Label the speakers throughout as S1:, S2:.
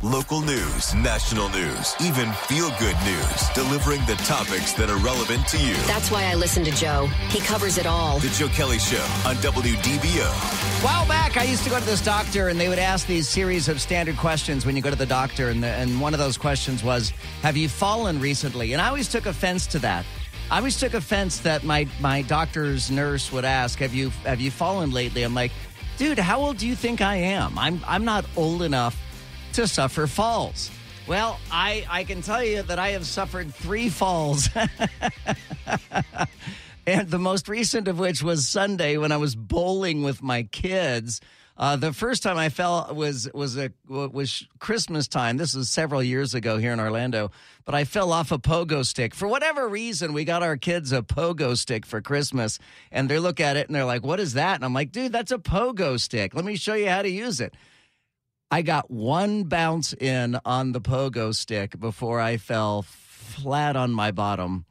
S1: Local news, national news, even feel-good news, delivering the topics that are relevant to you.
S2: That's why I listen to Joe. He covers it all.
S1: The Joe Kelly Show on WDBO.
S3: A while back, I used to go to this doctor, and they would ask these series of standard questions when you go to the doctor, and one of those questions was, have you fallen recently? And I always took offense to that. I always took offense that my doctor's nurse would ask, have you fallen lately? I'm like, dude, how old do you think I am? I'm not old enough to suffer falls. Well, I can tell you that I have suffered 3 falls. And the most recent of which was Sunday when I was bowling with my kids. The first time I fell was Christmas time. This was several years ago here in Orlando. But I fell off a pogo stick. For whatever reason, we got our kids a pogo stick for Christmas. And they look at it and they're like, what is that? And I'm like, dude, that's a pogo stick. Let me show you how to use it. I got one bounce in on the pogo stick before I fell flat on my bottom.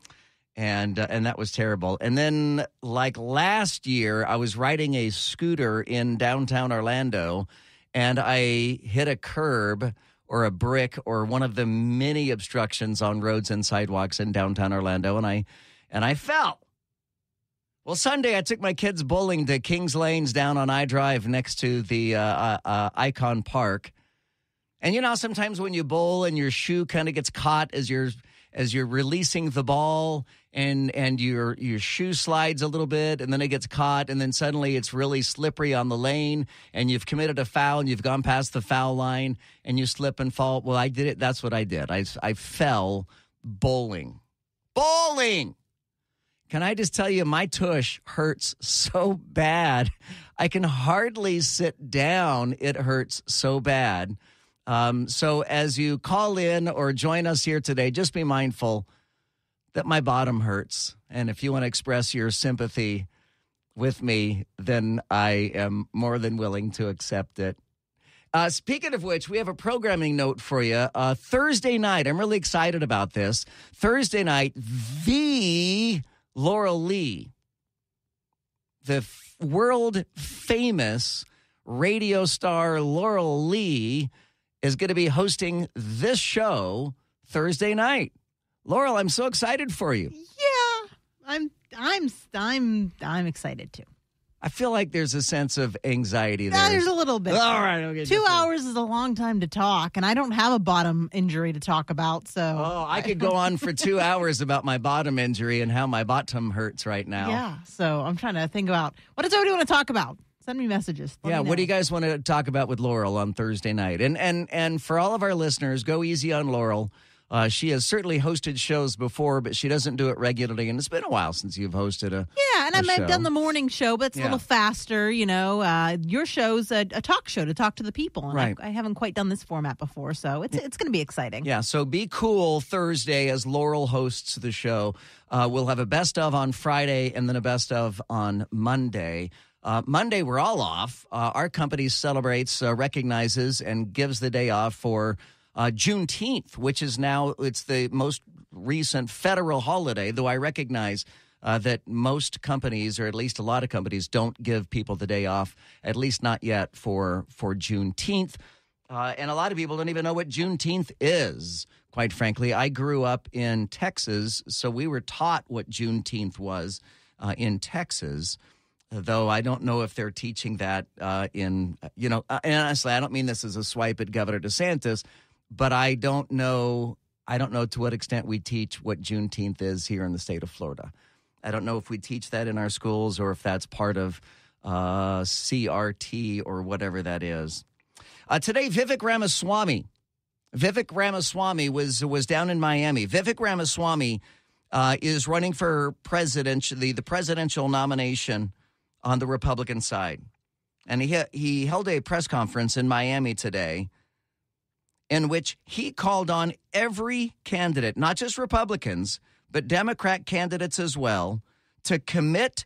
S3: And that was terrible. And then, like last year, I was riding a scooter in downtown Orlando, and I hit a curb or a brick or one of the many obstructions on roads and sidewalks in downtown Orlando, and I fell. Well, Sunday, I took my kids bowling to Kings Lanes down on I-Drive next to the Icon Park. And you know, sometimes when you bowl and your shoe kind of gets caught as you're releasing the ball, and your shoe slides a little bit, and then it gets caught, and then suddenly it's really slippery on the lane, and you've committed a foul, and you've gone past the foul line, and you slip and fall. Well, I did it. That's what I did. I fell bowling. Bowling! Can I just tell you, my tush hurts so bad. I can hardly sit down. It hurts so bad. So as you call in or join us here today, just be mindful that my bottom hurts. And if you want to express your sympathy with me, then I am more than willing to accept it. Speaking of which, we have a programming note for you. Thursday night, I'm really excited about this. Thursday night, the Laurel Lee, the world famous radio star Laurel Lee, is going to be hosting this show Thursday night. Laurel, I'm so excited for you.
S4: Yeah, I'm excited too.
S3: I feel like there's a sense of anxiety there.
S4: Yeah, there's a little bit.
S3: All right, okay.
S4: 2 hours is a long time to talk, and I don't have a bottom injury to talk about, so.
S3: Oh, I could go on for 2 hours about my bottom injury and how my bottom hurts right now.
S4: Yeah, so I'm trying to think about, what does everybody want to talk about? Send me messages. Let me know.
S3: What do you guys want to talk about with Laurel on Thursday night? And for all of our listeners, go easy on Laurel. She has certainly hosted shows before, but she doesn't do it regularly, and it's been a while since you've hosted a
S4: Yeah, and I've done the morning show, but it's a little faster, you know. Your show's a talk show to talk to the people, and
S3: right.
S4: I haven't quite done this format before, so it's going to be exciting.
S3: Yeah, so be cool Thursday as Laurel hosts the show. We'll have a best of on Friday and then a best of on Monday. Monday, we're all off. Our company celebrates, recognizes, and gives the day off for Juneteenth, which is now, it's the most recent federal holiday, though I recognize that most companies, or at least a lot of companies, don't give people the day off, at least not yet for Juneteenth. And a lot of people don't even know what Juneteenth is, quite frankly. I grew up in Texas, so we were taught what Juneteenth was in Texas. Though I don't know if they're teaching that and honestly, I don't mean this as a swipe at Governor DeSantis, but I don't know to what extent we teach what Juneteenth is here in the state of Florida. I don't know if we teach that in our schools or if that's part of CRT or whatever that is. Today, Vivek Ramaswamy was down in Miami. Vivek Ramaswamy is running for the presidential nomination on the Republican side. And he held a press conference in Miami today in which he called on every candidate, not just Republicans, but Democrat candidates as well, to commit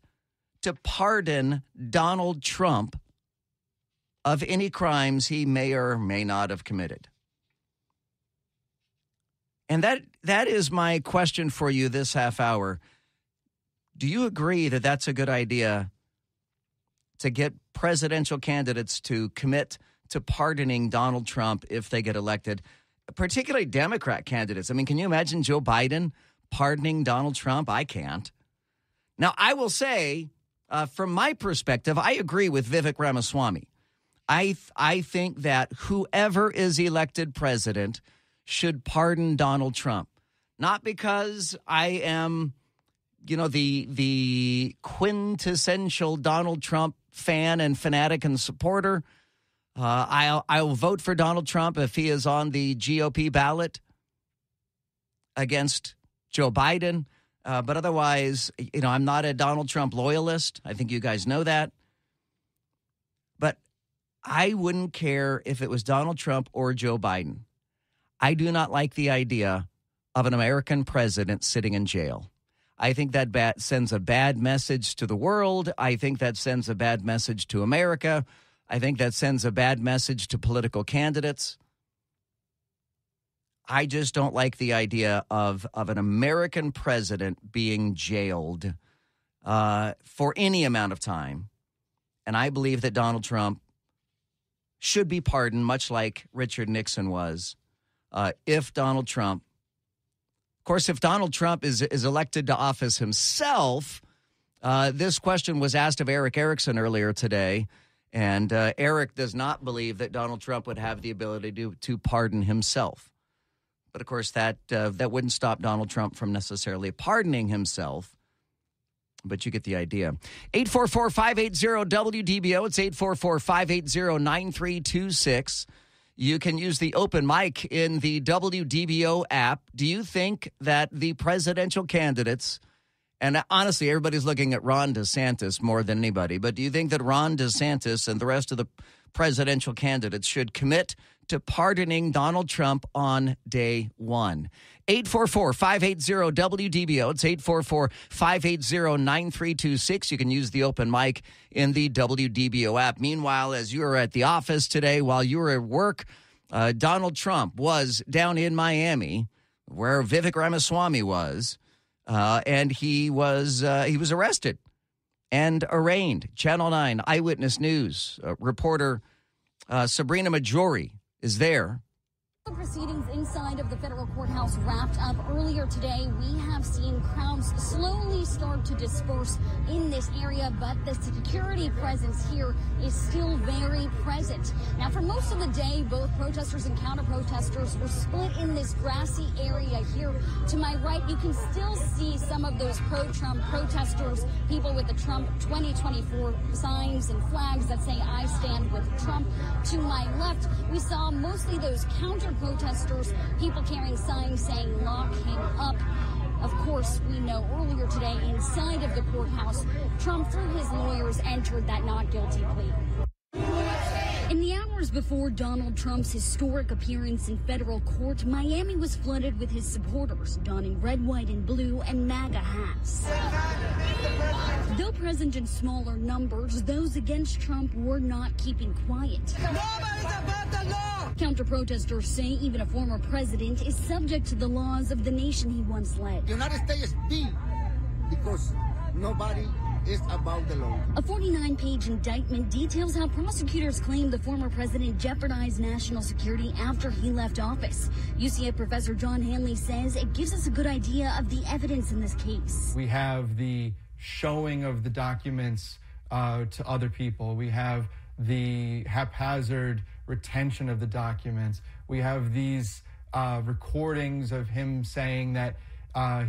S3: to pardon Donald Trump of any crimes he may or may not have committed. And that is my question for you this half hour. Do you agree that that's a good idea to get presidential candidates to commit to pardoning Donald Trump if they get elected, particularly Democrat candidates. I mean, can you imagine Joe Biden pardoning Donald Trump? I can't. Now, I will say, from my perspective, I agree with Vivek Ramaswamy. I think that whoever is elected president should pardon Donald Trump. Not because I am, the quintessential Donald Trump fan and fanatic and supporter. I'll vote for Donald Trump if he is on the GOP ballot against Joe Biden. But otherwise, I'm not a Donald Trump loyalist. I think you guys know that. But I wouldn't care if it was Donald Trump or Joe Biden. I do not like the idea of an American president sitting in jail. I think that sends a bad message to the world. I think that sends a bad message to America. I think that sends a bad message to political candidates. I just don't like the idea of an American president being jailed for any amount of time. And I believe that Donald Trump should be pardoned, much like Richard Nixon was, if Donald Trump, of course, if Donald Trump is elected to office himself. This question was asked of Eric Erickson earlier today, and Eric does not believe that Donald Trump would have the ability to pardon himself. But, of course, that wouldn't stop Donald Trump from necessarily pardoning himself. But you get the idea. 844-580-WDBO. It's 844-580-9326. You can use the open mic in the WDBO app. Do you think that the presidential candidates, and honestly, everybody's looking at Ron DeSantis more than anybody, but do you think that Ron DeSantis and the rest of the presidential candidates should commit to pardoning Donald Trump on day one? 844-580-WDBO. It's 844-580-9326. You can use the open mic in the WDBO app. Meanwhile, as you were at the office today, while you were at work, Donald Trump was down in Miami, where Vivek Ramaswamy was, and he was arrested and arraigned. Channel 9 Eyewitness News reporter Sabrina Majori is there.
S5: The proceedings inside of the federal courthouse wrapped up earlier today. We have seen crowds slowly start to disperse in this area, but the security presence here is still very present. Now, for most of the day, both protesters and counter-protesters were split in this grassy area here. To my right, you can still see some of those pro-Trump protesters, people with the Trump 2024 signs and flags that say, "I stand with Trump." To my left, we saw mostly those counter-protesters, people carrying signs saying, "Lock him up." Of course, we know earlier today inside of the courthouse, Trump, through his lawyers, entered that not guilty plea. In the hours before Donald Trump's historic appearance in federal court, Miami was flooded with his supporters, donning red, white, and blue and MAGA hats. Though present in smaller numbers, those against Trump were not keeping quiet.
S6: Nobody's above the law!
S5: Counter-protesters say even a former president is subject to the laws of the nation he once led.
S6: The United States is big because nobody is above the law.
S5: A 49-page indictment details how prosecutors claim the former president jeopardized national security after he left office. UCF professor John Hanley says it gives us a good idea of the evidence in this case.
S7: We have the showing of the documents to other people. We have the haphazard retention of the documents. We have these recordings of him saying that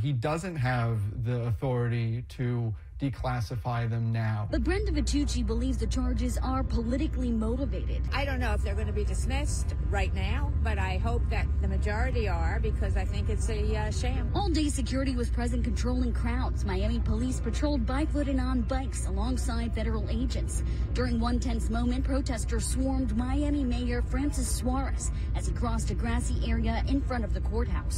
S7: he doesn't have the authority to declassify them now.
S5: But Brenda Vitucci believes the charges are politically motivated.
S8: I don't know if they're going to be dismissed right now, but I hope that the majority are, because I think it's a sham.
S5: All-day security was present controlling crowds. Miami police patrolled by foot and on bikes alongside federal agents. During one tense moment, protesters swarmed Miami Mayor Francis Suarez as he crossed a grassy area in front of the courthouse.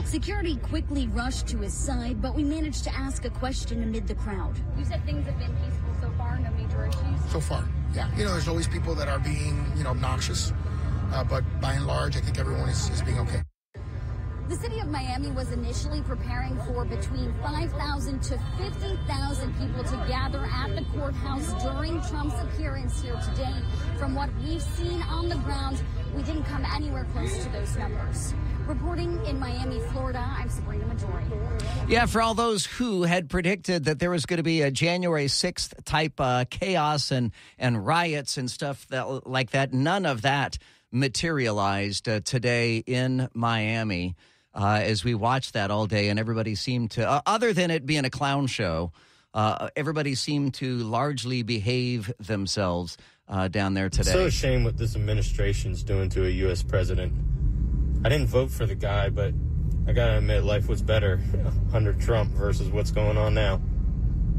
S5: Security quickly rushed to his side, but we managed to ask a question amid the crowd. You said things have been peaceful so far, no major issues?
S9: So far, yeah. There's always people that are being, obnoxious. But by and large, I think everyone is being okay.
S5: The city of Miami was initially preparing for between 5,000 to 50,000 people to gather at the courthouse during Trump's appearance here today. From what we've seen on the ground, we didn't come anywhere close to those numbers. Reporting in Miami, Florida, I'm Sabrina Majori.
S3: Yeah, for all those who had predicted that there was going to be a January 6th type chaos and riots and stuff like that, none of that materialized today in Miami. As we watched that all day, and everybody seemed to, other than it being a clown show, everybody seemed to largely behave themselves down there today.
S10: It's so ashamed what this administration's doing to a U.S. president. I didn't vote for the guy, but I gotta admit, life was better under Trump versus what's going on now.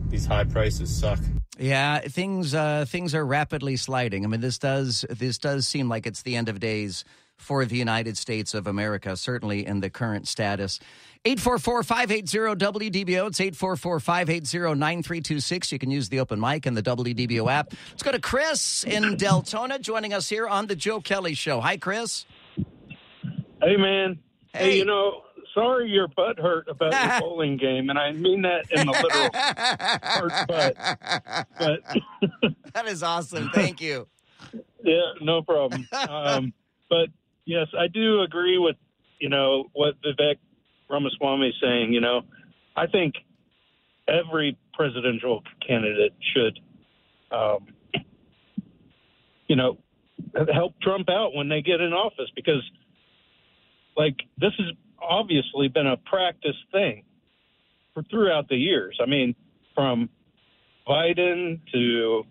S10: These high prices suck.
S3: Yeah, things are rapidly sliding. I mean, this does seem like it's the end of days for the United States of America, certainly in the current status. 844-580-WDBO. It's 844-580-9326. You can use the open mic and the WDBO app. Let's go to Chris in Deltona joining us here on the Joe Kelly Show. Hi, Chris.
S11: Hey, man. Hey, you know, sorry your butt hurt about the bowling game, and I mean that in the literal hurt butt. But
S3: that is awesome. Thank you.
S11: Yeah, no problem. But, yes, I do agree with, you know, what Vivek Ramaswamy is saying. You know, I think every presidential candidate should, you know, help Trump out when they get in office because, like, this has obviously been a practice thing throughout the years. I mean, from Biden to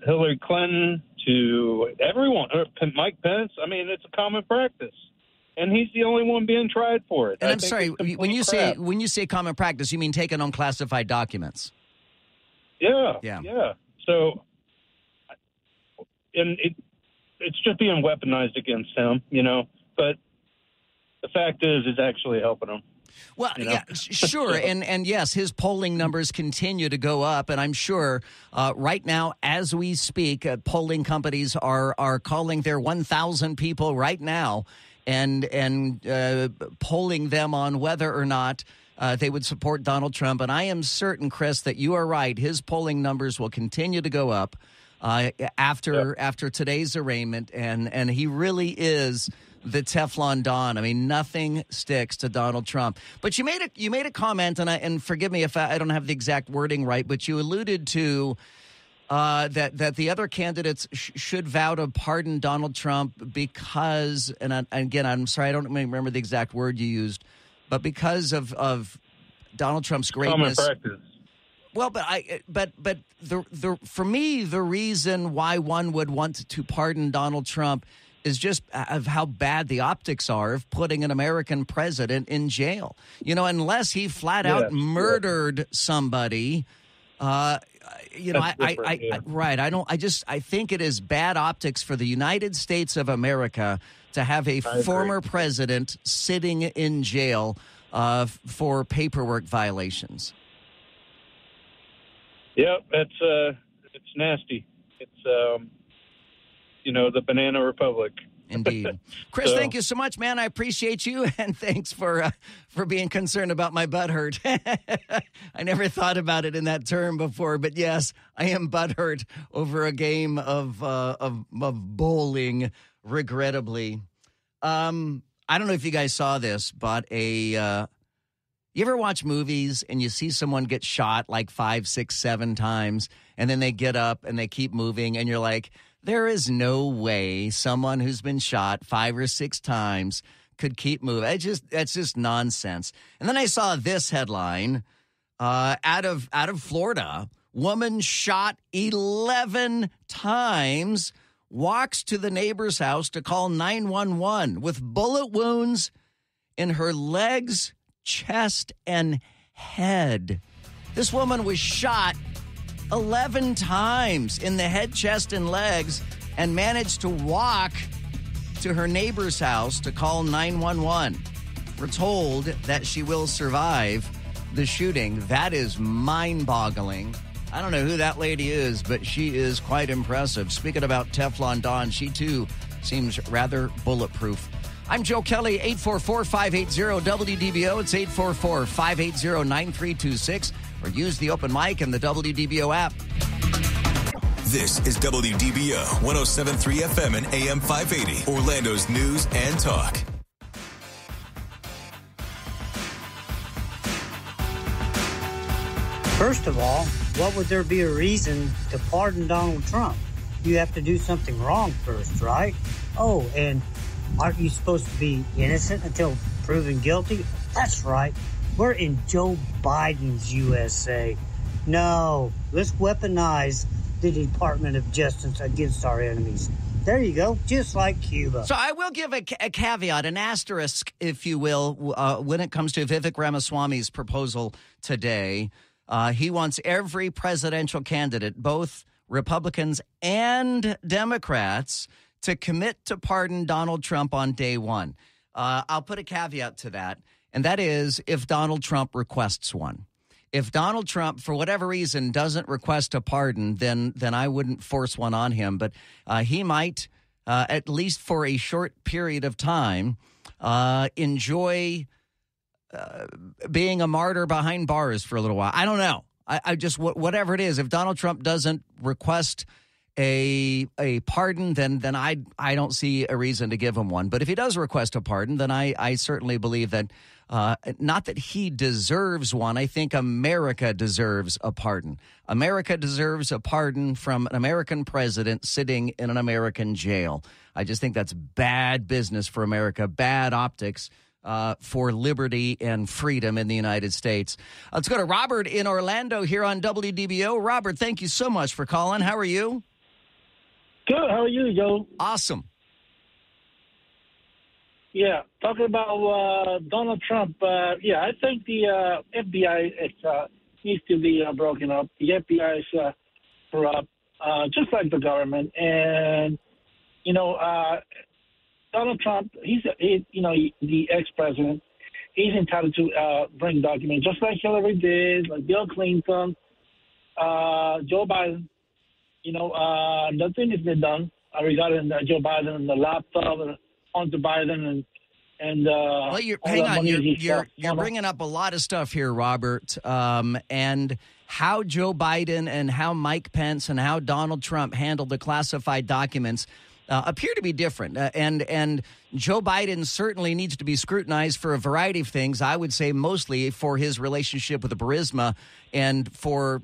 S11: Hillary Clinton to everyone, Mike Pence. I mean, it's a common practice, and he's the only one being tried for it.
S3: And I'm sorry, when you say common practice, you mean taking unclassified documents?
S11: Yeah. So, and it's just being weaponized against him, you know. But the fact is, it's actually helping him.
S3: Well, you know? Yeah, sure. And yes, his polling numbers continue to go up. And I'm sure right now, as we speak, polling companies are calling their 1,000 people right now and polling them on whether or not they would support Donald Trump. And I am certain, Chris, that you are right. His polling numbers will continue to go up after today's arraignment. And he really is the Teflon Don. I mean, nothing sticks to Donald Trump. But you made a comment, and forgive me if I don't have the exact wording right, but you alluded to that the other candidates should vow to pardon Donald Trump because, and again, I'm sorry, I don't remember the exact word you used, but because of Donald Trump's greatness.
S11: Common practice.
S3: Well, but the for me, the reason why one would want to pardon Donald Trump is just of how bad the optics are of putting an American president in jail. You know, unless he flat out murdered somebody, you know, I think it is bad optics for the United States of America to have a former president sitting in jail for paperwork violations.
S11: Yeah, it's nasty. It's you know, the Banana Republic.
S3: Indeed. Chris, thank you so much, man. I appreciate you, and thanks for being concerned about my butt hurt. I never thought about it in that term before, but yes, I am butt hurt over a game of bowling, regrettably. I don't know if you guys saw this, but you ever watch movies and you see someone get shot like 5, 6, 7 times, and then they get up and they keep moving, and you're like, there is no way someone who's been shot 5 or 6 times could keep moving. That's just nonsense. And then I saw this headline out of Florida. Woman shot 11 times, walks to the neighbor's house to call 911 with bullet wounds in her legs, chest, and head. This woman was shot 11 times in the head, chest, and legs and managed to walk to her neighbor's house to call 911. We're told that she will survive the shooting. That is mind-boggling. I don't know who that lady is, but she is quite impressive. Speaking about Teflon Dawn, she too seems rather bulletproof. I'm Joe Kelly, 844-580-WDBO. It's 844-580-9326. Or use the open mic and the WDBO app.
S1: This is WDBO 107.3 FM and AM 580, Orlando's news and talk.
S12: First of all, what would there be a reason to pardon Donald Trump? You have to do something wrong first, right? Oh, and aren't you supposed to be innocent until proven guilty? That's right. We're in Joe Biden's USA. No, let's weaponize the Department of Justice against our enemies. There you go, just like Cuba.
S3: So I will give a caveat, an asterisk, if you will, when it comes to Vivek Ramaswamy's proposal today. He wants every presidential candidate, both Republicans and Democrats, to commit to pardon Donald Trump on day one. I'll put a caveat to that, and that is if Donald Trump requests one. If Donald Trump, for whatever reason, doesn't request a pardon, then I wouldn't force one on him. But he might, at least for a short period of time, enjoy being a martyr behind bars for a little while. I don't know. I just, whatever it is, if Donald Trump doesn't request a pardon, then I don't see a reason to give him one. But if he does request a pardon, then I certainly believe that, not that he deserves one. I think America deserves a pardon. America deserves a pardon from an American president sitting in an American jail. I just think that's bad business for America, bad optics for liberty and freedom in the United States. Let's go to Robert in Orlando here on WDBO. Robert, thank you so much for calling. How are you?
S13: Good. How are you, Joe?
S3: Awesome.
S13: Yeah, talking about Donald Trump. I think the FBI needs to be broken up. The FBI is corrupt, just like the government. And Donald Trump, he's the ex-president. He's entitled to bring documents, just like Hillary did, like Bill Clinton, Joe Biden. Nothing has been done regarding Joe Biden and the laptop and Hunter Biden and
S3: well, hang on. You're bringing up a lot of stuff here, Robert, and how Joe Biden and how Mike Pence and how Donald Trump handled the classified documents appear to be different. And Joe Biden certainly needs to be scrutinized for a variety of things. I would say mostly for his relationship with the Burisma and for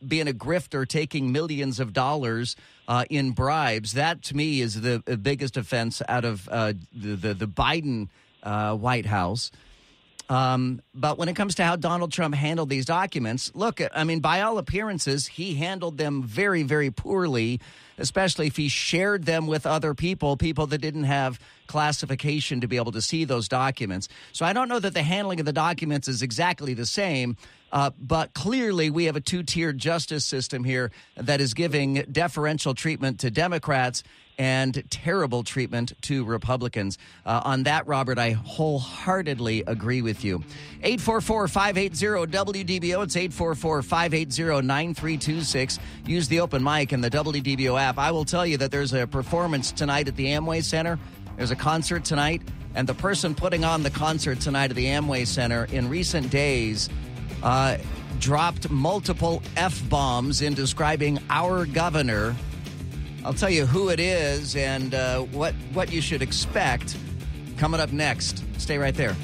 S3: being a grifter, taking millions of dollars in bribes. That, to me, is the biggest offense out of the Biden White House. But when it comes to how Donald Trump handled these documents, look, I mean, by all appearances, he handled them very, very poorly, especially if he shared them with other people that didn't have classification to be able to see those documents. So I don't know that the handling of the documents is exactly the same, but clearly we have a two-tiered justice system here that is giving deferential treatment to Democrats and terrible treatment to Republicans. On that, Robert, I wholeheartedly agree with you. 844-580-WDBO. It's 844-580-9326. Use the open mic and the WDBO app. I will tell you that there's a performance tonight at the Amway Center. There's a concert tonight, and the person putting on the concert tonight at the Amway Center in recent days dropped multiple F-bombs in describing our governor. I'll tell you who it is and what you should expect coming up next. Stay right there.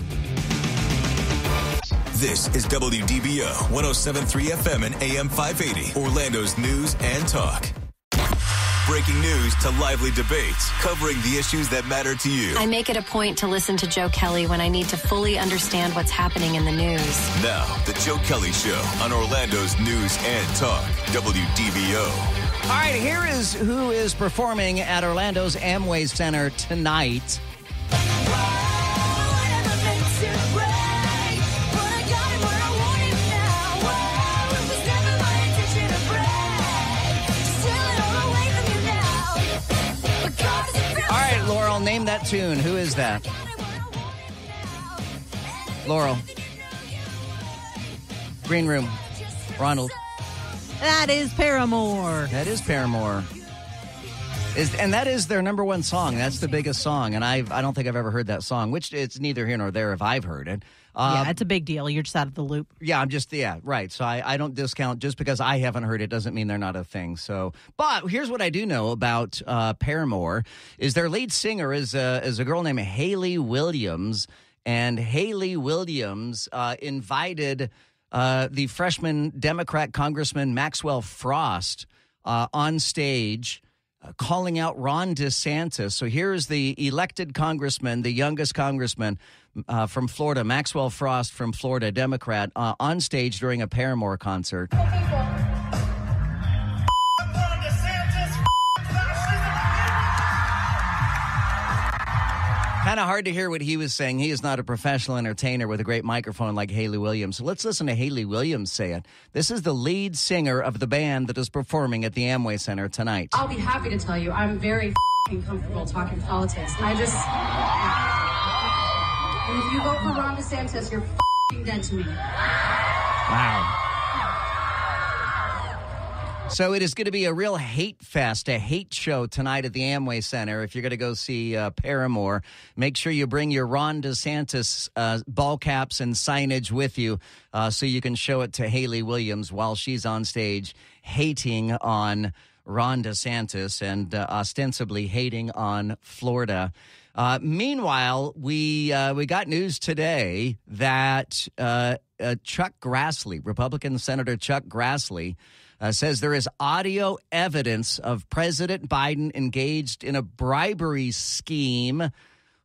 S1: This is WDBO 107.3 FM and AM 580, Orlando's news and talk. Breaking news to lively debates, covering the issues that matter to you.
S2: I make it a point to listen to Joe Kelly when I need to fully understand what's happening in the news.
S1: Now, the Joe Kelly Show on Orlando's news and talk, WDBO.
S3: All right, here is who is performing at Orlando's Amway Center tonight. All right, Laurel, name that tune. Who is that? Laurel. Green Room. Ronald.
S4: That is Paramore.
S3: That is Paramore. And that is their number one song. That's the biggest song, and I don't think I've ever heard that song, which it's neither here nor there if I've heard it.
S4: Yeah, it's a big deal. You're just out of the loop.
S3: Yeah, right. So I don't discount just because I haven't heard it doesn't mean they're not a thing. So, but here's what I do know about Paramore is their lead singer is a girl named Hayley Williams, and Hayley Williams invited the freshman Democrat Congressman Maxwell Frost on stage, calling out Ron DeSantis. So here's the elected congressman, the youngest congressman from Florida, Maxwell Frost from Florida, Democrat, on stage during a Paramore concert. Kind of hard to hear what he was saying. He is not a professional entertainer with a great microphone like Hayley Williams. So let's listen to Hayley Williams say it. This is the lead singer of the band that is performing at the Amway Center tonight.
S14: I'll be happy to tell you I'm very comfortable talking politics. And if you vote for Ron DeSantis, you're dead to me.
S3: Wow. So it is going to be a real hate fest, a hate show tonight at the Amway Center. If you're going to go see Paramore, make sure you bring your Ron DeSantis ball caps and signage with you so you can show it to Hayley Williams while she's on stage hating on Ron DeSantis and ostensibly hating on Florida. Meanwhile, we got news today that Chuck Grassley, Republican Senator Chuck Grassley, says there is audio evidence of President Biden engaged in a bribery scheme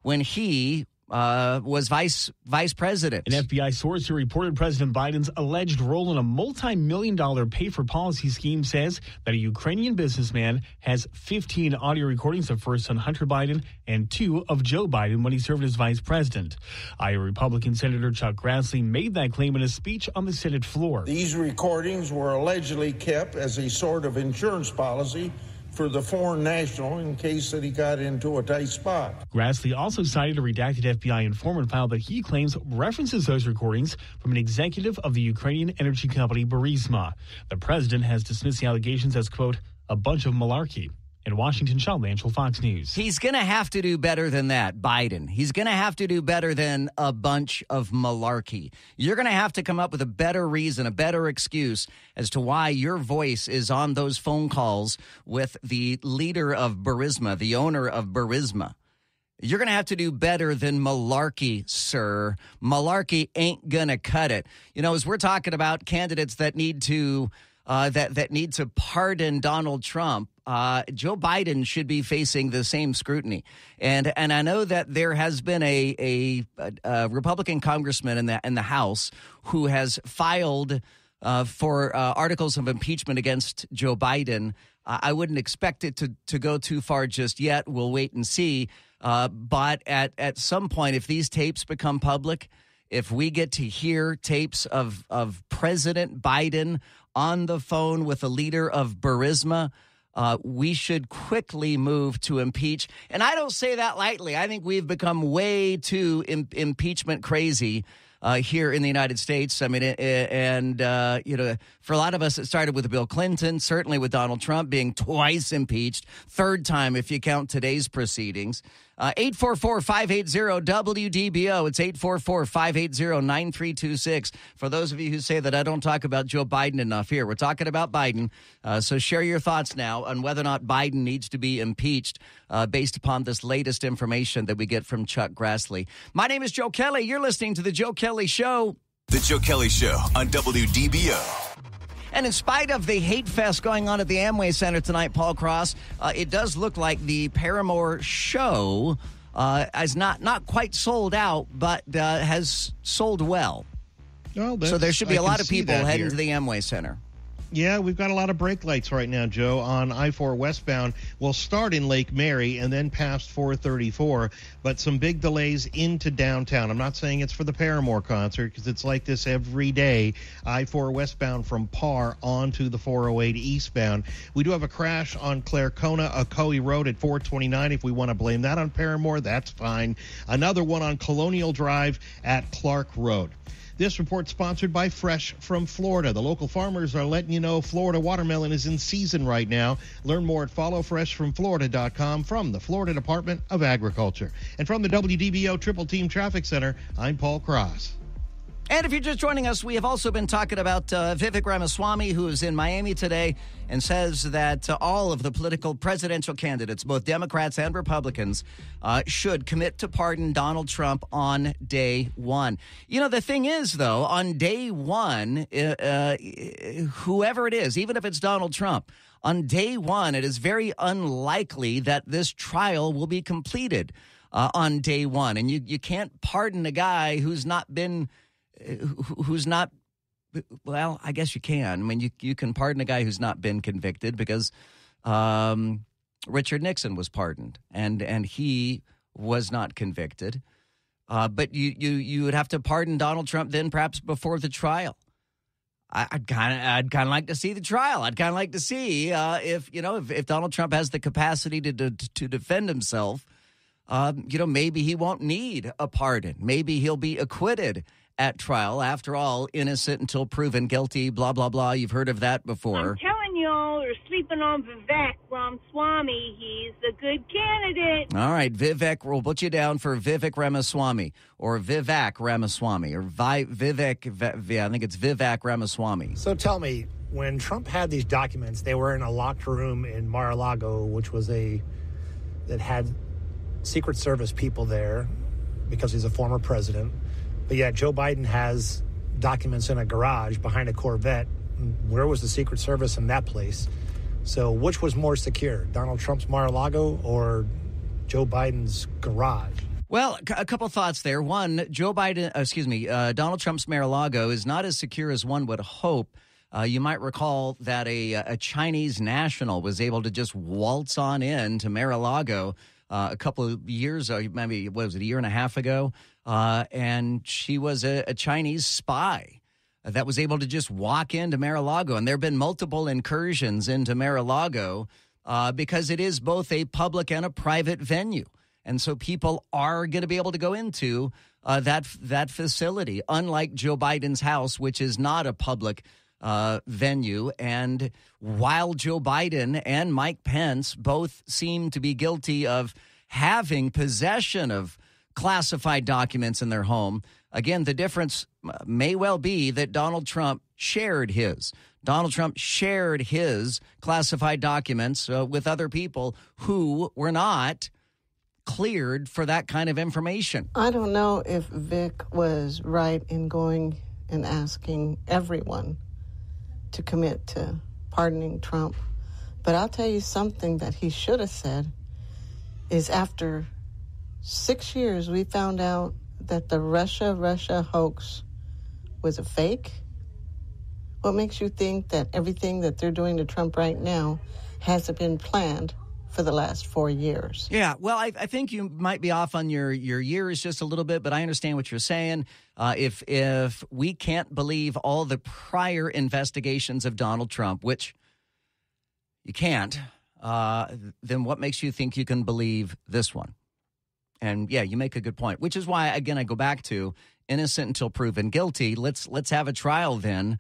S3: when he was vice president.
S15: An FBI source who reported President Biden's alleged role in a multi-million-dollar pay-for-policy scheme says that a Ukrainian businessman has 15 audio recordings of first son Hunter Biden and 2 of Joe Biden when he served as vice president. Iowa Republican Senator Chuck Grassley made that claim in a speech on the Senate floor.
S16: These recordings were allegedly kept as a sort of insurance policy for the foreign national in case that he got into a tight spot.
S15: Grassley also cited a redacted FBI informant file that he claims references those recordings from an executive of the Ukrainian energy company Burisma. The president has dismissed the allegations as, quote, a bunch of malarkey. In Washington, Sean Lanchel, Fox News.
S3: He's going to have to do better than that, Biden. He's going to have to do better than a bunch of malarkey. You're going to have to come up with a better reason, a better excuse as to why your voice is on those phone calls with the leader of Burisma, the owner of Burisma. You're going to have to do better than malarkey, sir. Malarkey ain't going to cut it. You know, as we're talking about candidates that need to that need to pardon Donald Trump, Joe Biden should be facing the same scrutiny. And I know that there has been a Republican congressman in the House who has filed for articles of impeachment against Joe Biden. I wouldn't expect it to go too far just yet. We'll wait and see. But at some point, if these tapes become public, if we get to hear tapes of President Biden on the phone with a leader of Burisma, we should quickly move to impeach. And I don't say that lightly. I think we've become way too impeachment crazy here in the United States. I mean, you know, for a lot of us, it started with Bill Clinton, certainly with Donald Trump being twice impeached, third time if you count today's proceedings. 844-580-WDBO. It's 844-580-9326. For those of you who say that I don't talk about Joe Biden enough here, we're talking about Biden. So share your thoughts now on whether or not Biden needs to be impeached based upon this latest information that we get from Chuck Grassley. My name is Joe Kelly. You're listening to The Joe Kelly Show.
S1: The Joe Kelly Show on WDBO.
S3: And in spite of the hate fest going on at the Amway Center tonight, Paul Cross, it does look like the Paramore show is not quite sold out, but has sold well.
S17: Well,
S3: so there should be a lot of people heading to the Amway Center.
S17: Yeah, we've got a lot of brake lights right now, Joe, on I-4 westbound. We'll start in Lake Mary and then past 434, but some big delays into downtown. I'm not saying it's for the Paramore concert because it's like this every day. I-4 westbound from Parr onto the 408 eastbound. We do have a crash on Clarkona-Ocoee Road at 429. If we want to blame that on Paramore, that's fine. Another one on Colonial Drive at Clark Road. This report sponsored by Fresh from Florida. The local farmers are letting you know Florida watermelon is in season right now. Learn more at followfreshfromflorida.com from the Florida Department of Agriculture. And from the WDBO Triple Team Traffic Center, I'm Paul Cross.
S3: And if you're just joining us, we have also been talking about Vivek Ramaswamy, who is in Miami today and says that all of the political presidential candidates, both Democrats and Republicans, should commit to pardon Donald Trump on day one. You know, the thing is, though, on day one, whoever it is, even if it's Donald Trump, on day one, it is very unlikely that this trial will be completed on day one. And you can't pardon a guy who's not, well, I guess you can. I mean, you can pardon a guy who's not been convicted because Richard Nixon was pardoned and he was not convicted. But you would have to pardon Donald Trump then perhaps before the trial. I'd kind of like to see the trial. I'd kind of like to see if Donald Trump has the capacity to defend himself. Maybe he won't need a pardon. Maybe he'll be acquitted at trial. After all, innocent until proven guilty, blah, blah, blah. You've heard of that before.
S18: I'm telling y'all, you're sleeping on Vivek Ramaswamy. He's a good candidate.
S3: All right, Vivek, we'll put you down for Vivek Ramaswamy or Vivek Ramaswamy or Vivek, I think it's Vivek Ramaswamy.
S9: So tell me, when Trump had these documents, they were in a locked room in Mar-a-Lago, which was that had Secret Service people there because he's a former president. But yet Joe Biden has documents in a garage behind a Corvette. Where was the Secret Service in that place? So which was more secure, Donald Trump's Mar-a-Lago or Joe Biden's garage?
S3: Well, a couple thoughts there. One, Donald Trump's Mar-a-Lago is not as secure as one would hope. You might recall that a Chinese national was able to just waltz on in to Mar-a-Lago a couple of years, maybe, what was it, a year and a half ago? And she was a Chinese spy that was able to just walk into Mar-a-Lago. And there have been multiple incursions into Mar-a-Lago because it is both a public and a private venue. And so people are going to be able to go into that facility, unlike Joe Biden's house, which is not a public venue. And while Joe Biden and Mike Pence both seem to be guilty of having possession of classified documents in their home, again, the difference may well be that Donald Trump shared his. Donald Trump shared his classified documents with other people who were not cleared for that kind of information.
S19: I don't know if Vic was right in going and asking everyone to commit to pardoning Trump. But I'll tell you something that he should have said is after 6 years, we found out that the Russia hoax was a fake. What makes you think that everything that they're doing to Trump right now hasn't been planned for the last 4 years?
S3: Yeah, well, I think you might be off on your years just a little bit, but I understand what you're saying. If we can't believe all the prior investigations of Donald Trump, which you can't, then what makes you think you can believe this one? And yeah, you make a good point, which is why, again, I go back to innocent until proven guilty. Let's have a trial then.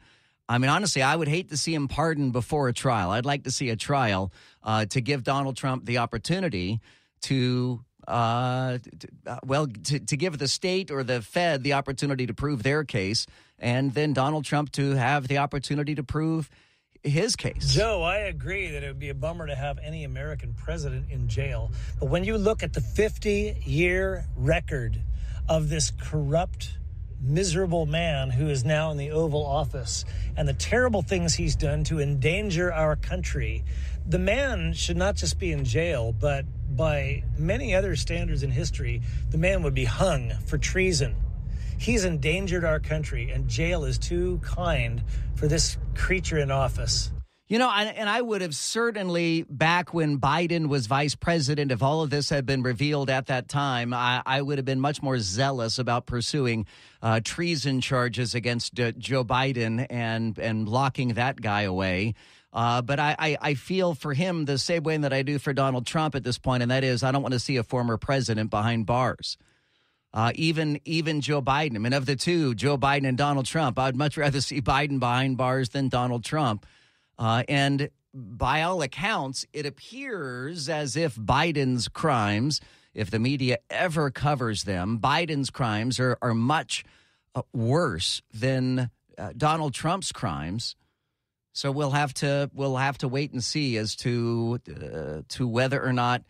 S3: I mean, honestly, I would hate to see him pardoned before a trial. I'd like to see a trial to give Donald Trump the opportunity to give the state or the Fed the opportunity to prove their case, and then Donald Trump to have the opportunity to prove his case.
S20: Joe, I agree that it would be a bummer to have any American president in jail. But when you look at the 50-year record of this corrupt, miserable man who is now in the Oval Office and the terrible things he's done to endanger our country, the man should not just be in jail, but by many other standards in history, the man would be hung for treason. He's endangered our country, and jail is too kind for this creature in office.
S3: You know, and I would have certainly, back when Biden was vice president, if all of this had been revealed at that time, I would have been much more zealous about pursuing treason charges against Joe Biden and locking that guy away. But I feel for him the same way that I do for Donald Trump at this point, and that is I don't want to see a former president behind bars. Even Joe Biden. I mean, of the two, Joe Biden and Donald Trump, I'd much rather see Biden behind bars than Donald Trump. And by all accounts, it appears as if Biden's crimes, if the media ever covers them, Biden's crimes are much worse than Donald Trump's crimes. So we'll have to wait and see as to whether or not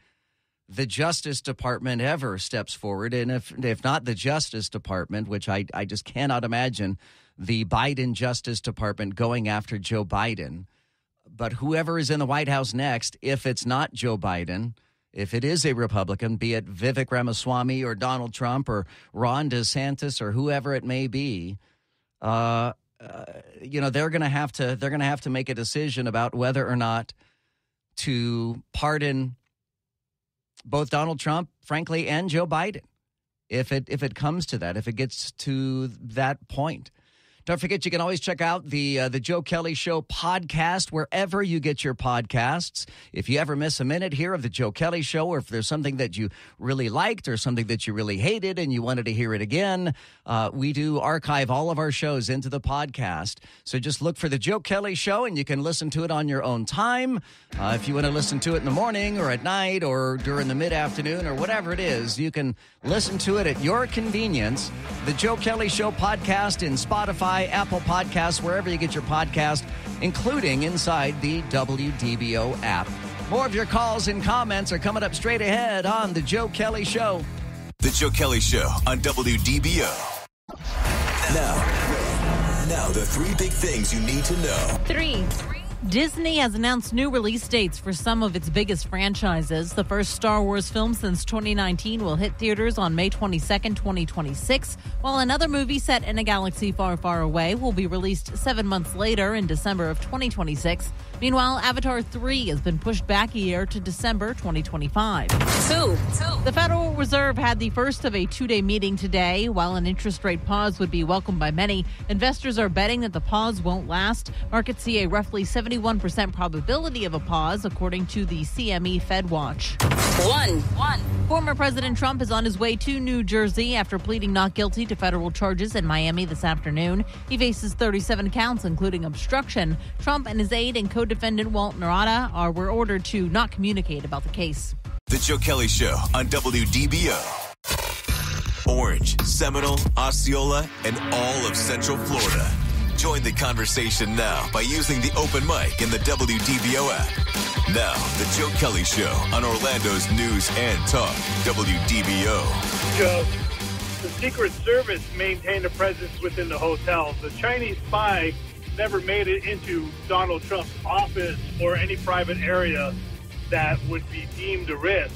S3: the Justice Department ever steps forward. And if not the Justice Department, which I just cannot imagine the Biden Justice Department going after Joe Biden, but whoever is in the White House next, if it's not Joe Biden, if it is a Republican, be it Vivek Ramaswamy or Donald Trump or Ron DeSantis or whoever it may be, they're going to have to make a decision about whether or not to pardon both Donald Trump, frankly, and Joe Biden, if it comes to that, if it gets to that point. Don't forget, you can always check out the Joe Kelly Show podcast wherever you get your podcasts. If you ever miss a minute here of the Joe Kelly Show, or if there's something that you really liked or something that you really hated and you wanted to hear it again, we do archive all of our shows into the podcast. So just look for the Joe Kelly Show and you can listen to it on your own time. If you want to listen to it in the morning or at night or during the mid-afternoon or whatever it is, you can listen to it at your convenience. The Joe Kelly Show podcast in Spotify, Apple Podcasts, wherever you get your podcast, including inside the WDBO app. More of your calls and comments are coming up straight ahead on The Joe Kelly Show.
S1: The Joe Kelly Show on WDBO. Now, the three big things you need to know.
S4: 3. Disney has announced new release dates for some of its biggest franchises. The first Star Wars film since 2019 will hit theaters on May 22nd, 2026, while another movie set in a galaxy far, far away will be released 7 months later in December of 2026. Meanwhile, Avatar 3 has been pushed back a year to December 2025. 2. The Federal Reserve had the first of a 2-day meeting today. While an interest rate pause would be welcomed by many, investors are betting that the pause won't last. Markets see a roughly 71% probability of a pause, according to the CME FedWatch. 1. Former President Trump is on his way to New Jersey after pleading not guilty to federal charges in Miami this afternoon. He faces 37 counts, including obstruction. Trump and his aide and co-defendant Walt Narada were ordered to not communicate about the case.
S1: The Joe Kelly Show on WDBO. Orange, Seminole, Osceola, and all of Central Florida. Join the conversation now by using the open mic in the WDBO app. Now, the Joe Kelly Show on Orlando's News and Talk, WDBO.
S21: Joe, the Secret Service maintained a presence within the hotel. The Chinese spy never made it into Donald Trump's office or any private area that would be deemed a risk.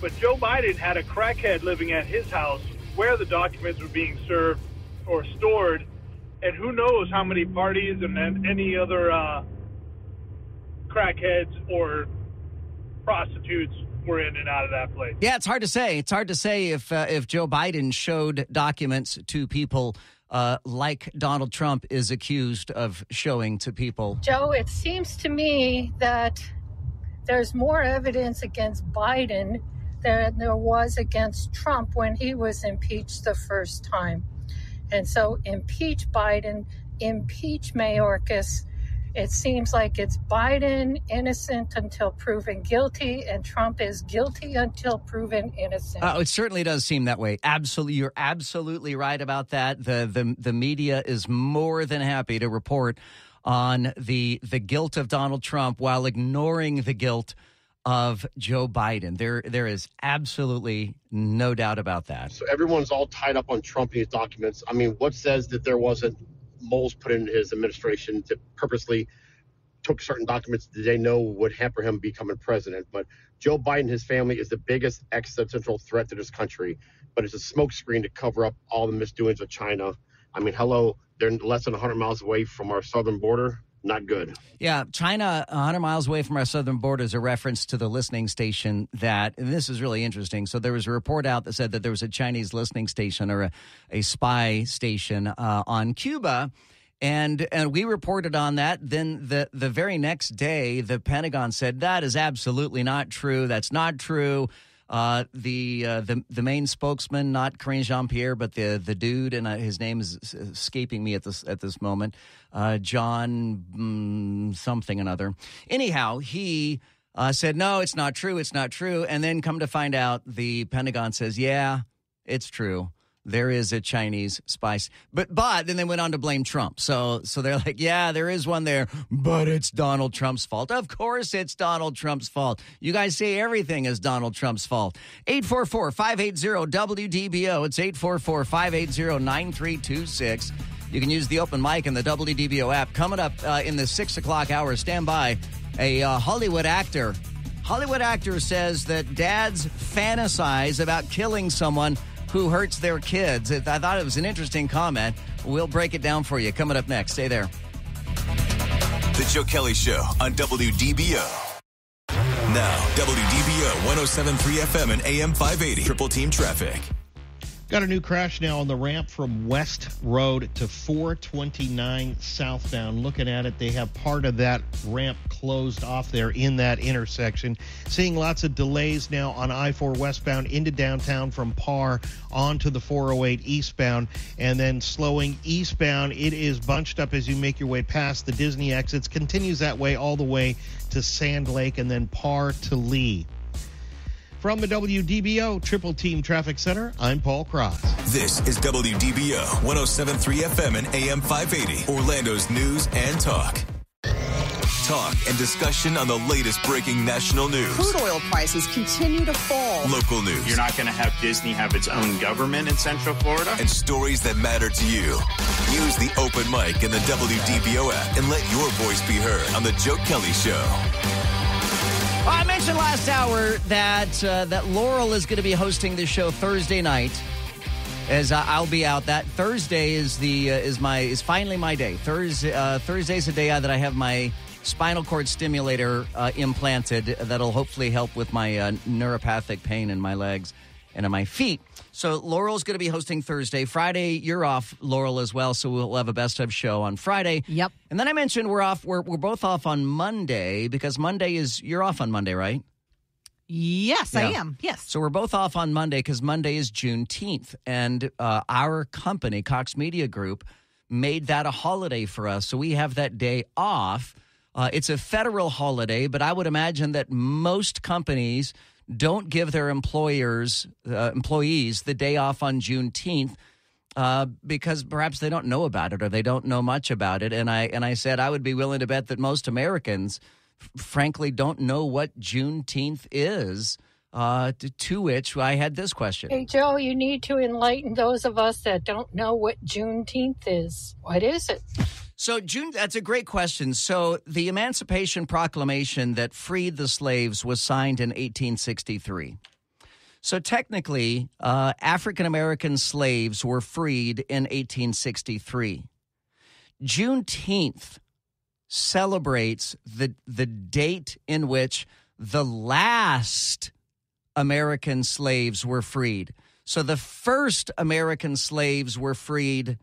S21: But Joe Biden had a crackhead living at his house where the documents were being served or stored. And who knows how many parties and then any other crackheads or prostitutes were in and out of that place.
S3: Yeah, it's hard to say. It's hard to say if Joe Biden showed documents to people like Donald Trump is accused of showing to people.
S22: Joe, it seems to me that there's more evidence against Biden than there was against Trump when he was impeached the first time. And so impeach Biden, impeach Mayorkas. It seems like it's Biden innocent until proven guilty, and Trump is guilty until proven innocent.
S3: It certainly does seem that way. Absolutely, you're absolutely right about that. The media is more than happy to report on the guilt of Donald Trump while ignoring the guilt of Joe Biden. There is absolutely no doubt about that.
S23: So everyone's all tied up on Trump and his documents. I mean, what says that there wasn't moles put in his administration that purposely took certain documents that they know would hamper him becoming president? But Joe Biden and his family is the biggest existential threat to this country, but it's a smokescreen to cover up all the misdoings of China. I mean, hello, they're less than 100 miles away from our southern border. Not good.
S3: Yeah, China, 100 miles away from our southern border, is a reference to the listening station that, and this is really interesting. So there was a report out that said that there was a Chinese listening station or a spy station on Cuba, and we reported on that. Then the very next day, the Pentagon said that is absolutely not true. That's not true. The main spokesman, not Karine Jean-Pierre, but the dude, and his name is escaping me at this moment, John something another. Anyhow, he said, no, it's not true, and then come to find out, the Pentagon says, yeah, it's true. There is a Chinese spy. But then they went on to blame Trump. So they're like, yeah, there is one there, but it's Donald Trump's fault. Of course it's Donald Trump's fault. You guys say everything is Donald Trump's fault. 844-580-WDBO. It's 844-580-9326. You can use the open mic in the WDBO app. Coming up in the 6 o'clock hour, stand by, a Hollywood actor. Hollywood actor says that dads fantasize about killing someone who hurts their kids. I thought it was an interesting comment. We'll break it down for you. Coming up next. Stay there.
S1: The Joe Kelly Show on WDBO. Now, WDBO 107.3 FM and AM 580. Triple Team Traffic.
S17: Got a new crash now on the ramp from West Road to 429 southbound. Looking at it, they have part of that ramp closed off there in that intersection. Seeing lots of delays now on I-4 westbound into downtown from Parr onto the 408 eastbound, and then slowing eastbound. It is bunched up as you make your way past the Disney exits. Continues that way all the way to Sand Lake and then Parr to Lee. From the WDBO Triple Team Traffic Center, I'm Paul Cross.
S1: This is WDBO 107.3 FM and AM 580, Orlando's news and talk. Talk and discussion on the latest breaking national news.
S6: Crude oil prices continue to fall.
S1: Local news.
S7: You're not going to have Disney have its own government in Central Florida.
S1: And stories that matter to you. Use the open mic in the WDBO app and let your voice be heard on the Joe Kelly Show.
S3: Well, I mentioned last hour that Laurel is going to be hosting the show Thursday night, as I'll be out. That Thursday is finally my day. Thursday's the day that I have my spinal cord stimulator implanted. That'll hopefully help with my neuropathic pain in my legs and in my feet. So Laurel's going to be hosting Thursday. Friday, you're off, Laurel, as well, so we'll have a best of show on Friday.
S4: Yep.
S3: And then I mentioned we're both off on Monday, because you're off on Monday, right?
S4: Yes, yeah. I am. Yes.
S3: So we're both off on Monday because Monday is Juneteenth, and our company, Cox Media Group, made that a holiday for us. So we have that day off. It's a federal holiday, but I would imagine that most companies don't give their employees the day off on Juneteenth because perhaps they don't know about it or they don't know much about it. And I said I would be willing to bet that most Americans, frankly, don't know what Juneteenth is. To which I had this question.
S22: Hey, Joe, you need to enlighten those of us that don't know what Juneteenth is. What is it?
S3: So, that's a great question. So, the Emancipation Proclamation that freed the slaves was signed in 1863. So, technically, African-American slaves were freed in 1863. Juneteenth celebrates the date in which the last American slaves were freed. So, the first American slaves were freed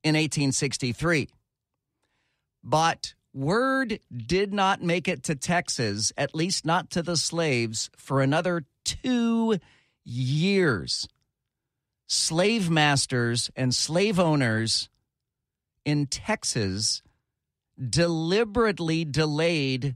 S3: in 1863. But word did not make it to Texas, at least not to the slaves, for another 2 years. Slave masters and slave owners in Texas deliberately delayed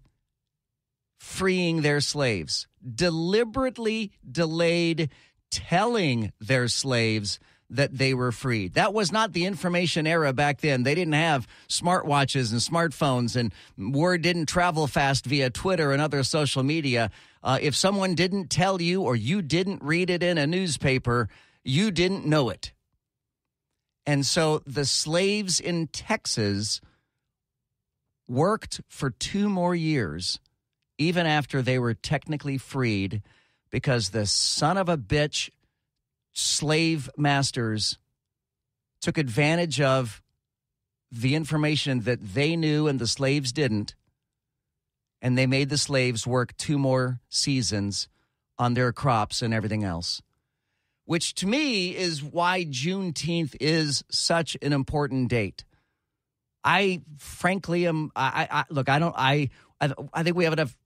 S3: freeing their slaves, deliberately delayed telling their slaves that they were freed. That was not the information era back then. They didn't have smartwatches and smartphones, and word didn't travel fast via Twitter and other social media. If someone didn't tell you or you didn't read it in a newspaper, you didn't know it. And so the slaves in Texas worked for 2 more years, even after they were technically freed, because the son of a bitch slave masters took advantage of the information that they knew and the slaves didn't, and they made the slaves work 2 more seasons on their crops and everything else, which to me is why Juneteenth is such an important date. I frankly am. I think we have enough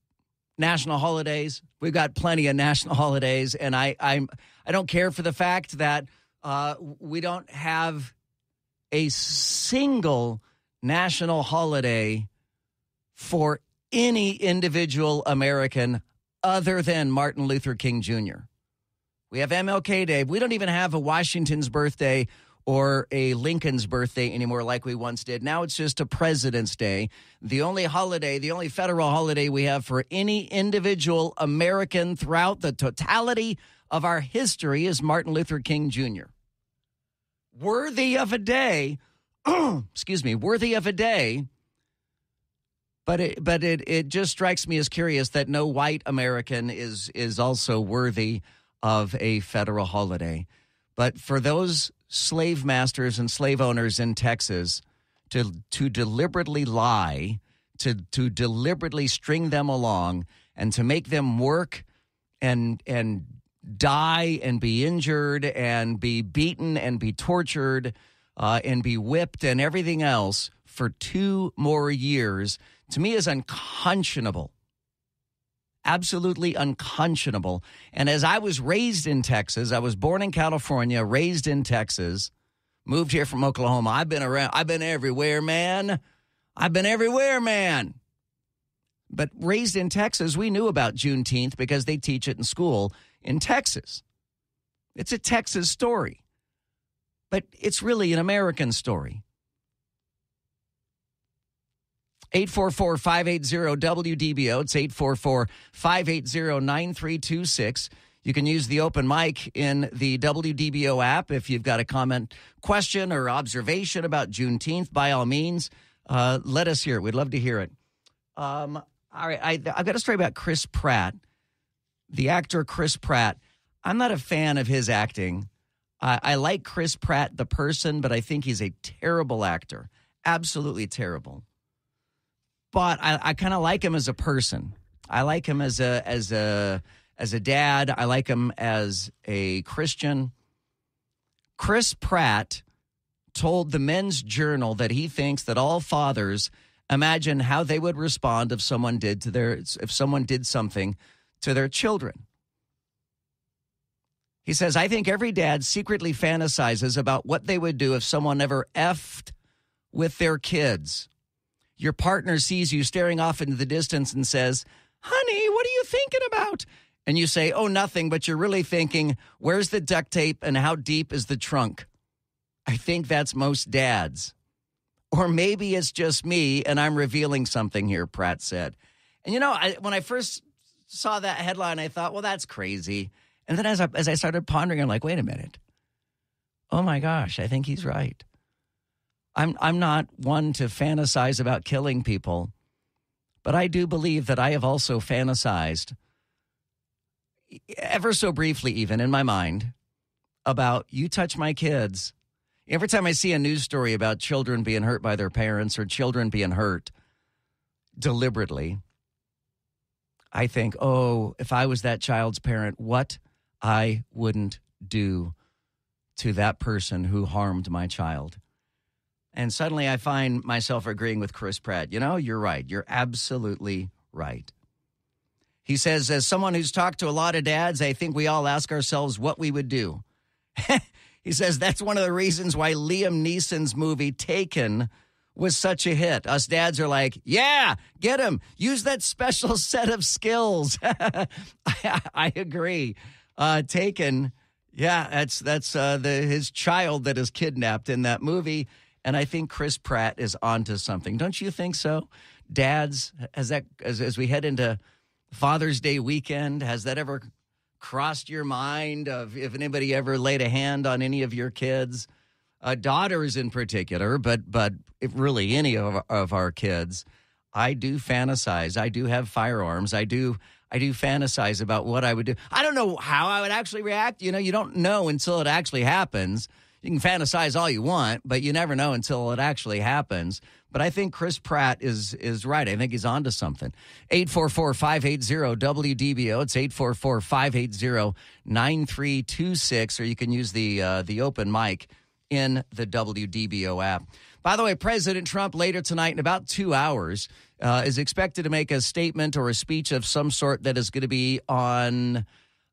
S3: national holidays. We've got plenty of national holidays, and I don't care for the fact that we don't have a single national holiday for any individual American other than Martin Luther King Jr. We have MLK Day. We don't even have a Washington's birthday or a Lincoln's birthday anymore like we once did. Now it's just a President's Day. The only holiday, the only federal holiday we have for any individual American throughout the totality of our history is Martin Luther King Jr. Worthy of a day, worthy of a day, but it just strikes me as curious that no white American is also worthy of a federal holiday. But for those slave masters and slave owners in Texas to deliberately lie, to deliberately string them along and to make them work and die and be injured and be beaten and be tortured and be whipped and everything else for 2 more years, to me is unconscionable. Absolutely unconscionable. And as I was raised in Texas, I was born in California, raised in Texas, moved here from Oklahoma. I've been everywhere, man. But raised in Texas, we knew about Juneteenth because they teach it in school in Texas. It's a Texas story, but it's really an American story. 844-580-WDBO. It's 844-580-9326. You can use the open mic in the WDBO app if you've got a comment, question, or observation about Juneteenth. By all means, let us hear it. We'd love to hear it. All right, I've got a story about Chris Pratt, the actor Chris Pratt. I'm not a fan of his acting. I like Chris Pratt, the person, but I think he's a terrible actor. Absolutely terrible. But I kind of like him as a person. I like him as a dad. I like him as a Christian. Chris Pratt told the Men's Journal that he thinks that all fathers imagine how they would respond if someone did something to their children. He says, I think every dad secretly fantasizes about what they would do if someone ever effed with their kids. Your partner sees you staring off into the distance and says, honey, what are you thinking about? And you say, oh, nothing, but you're really thinking, where's the duct tape and how deep is the trunk? I think that's most dads. Or maybe it's just me and I'm revealing something here, Pratt said. And, when I first saw that headline, I thought, well, that's crazy. And then as I started pondering, I'm like, wait a minute. Oh, my gosh, I think he's right. I'm not one to fantasize about killing people, but I do believe that I have also fantasized, ever so briefly even in my mind, about you touch my kids. Every time I see a news story about children being hurt by their parents or children being hurt deliberately, I think, oh, if I was that child's parent, what I wouldn't do to that person who harmed my child. And suddenly I find myself agreeing with Chris Pratt. You're right. You're absolutely right. He says, as someone who's talked to a lot of dads, I think we all ask ourselves what we would do. He says that's one of the reasons why Liam Neeson's movie Taken was such a hit. Us dads are like, yeah, get him. Use that special set of skills. I agree. Taken, yeah, that's his child that is kidnapped in that movie. And I think Chris Pratt is onto something. Don't you think so? Dads, as we head into Father's Day weekend, has that ever crossed your mind of if anybody ever laid a hand on any of your kids? Daughters in particular, but if really any of our kids. I do fantasize. I do have firearms. I do fantasize about what I would do. I don't know how I would actually react. You don't know until it actually happens. You can fantasize all you want, but you never know until it actually happens. But I think Chris Pratt is right. I think he's onto something. 844-580-WDBO. It's 844-580-9326, or you can use the open mic in the WDBO app. By the way, President Trump later tonight in about 2 hours is expected to make a statement or a speech of some sort that is going to be on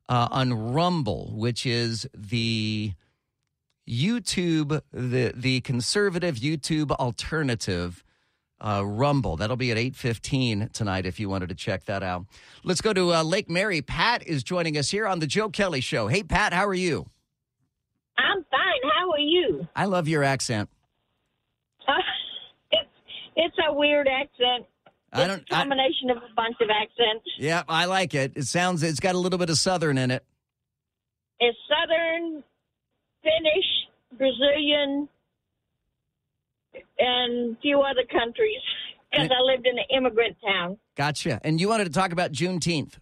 S3: Rumble, which is the YouTube, the conservative YouTube alternative. Rumble. That'll be at 8:15 tonight if you wanted to check that out. Let's go to Lake Mary. Pat is joining us here on the Joe Kelly Show. Hey, Pat, how are you?
S5: I'm fine. How are you?
S3: I love your accent.
S5: It's a weird accent. It's a combination of a bunch of accents.
S3: Yeah, I like it. It's got a little bit of Southern in it.
S5: It's Southern, Finnish, Brazilian, and a few other countries, because I lived in an immigrant town.
S3: Gotcha. And you wanted to talk about Juneteenth.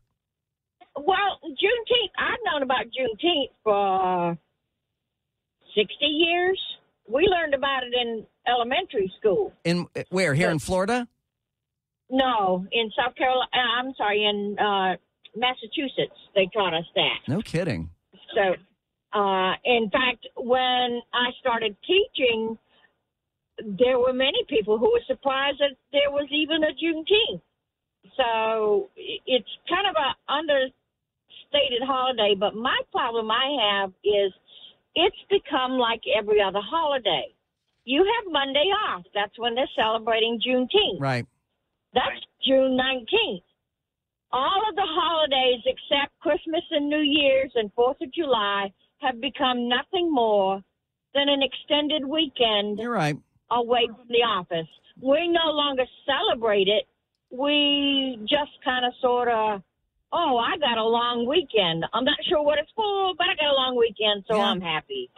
S5: Well, Juneteenth, I've known about Juneteenth for 60 years. We learned about it in elementary school.
S3: In where? Here in Florida?
S5: No, in South Carolina. I'm sorry, in Massachusetts. They taught us that.
S3: No kidding.
S5: So, in fact, when I started teaching, there were many people who were surprised that there was even a Juneteenth. So it's kind of an understated holiday, but my problem I have is it's become like every other holiday. You have Monday off. That's when they're celebrating Juneteenth.
S3: Right.
S5: That's June 19th. All of the holidays except Christmas and New Year's and 4th of July have become nothing more than an extended weekend.
S3: You're right.
S5: Away from the office. We no longer celebrate it. We just kind of sort of, I got a long weekend. I'm not sure what it's for, but I got a long weekend, so I'm happy.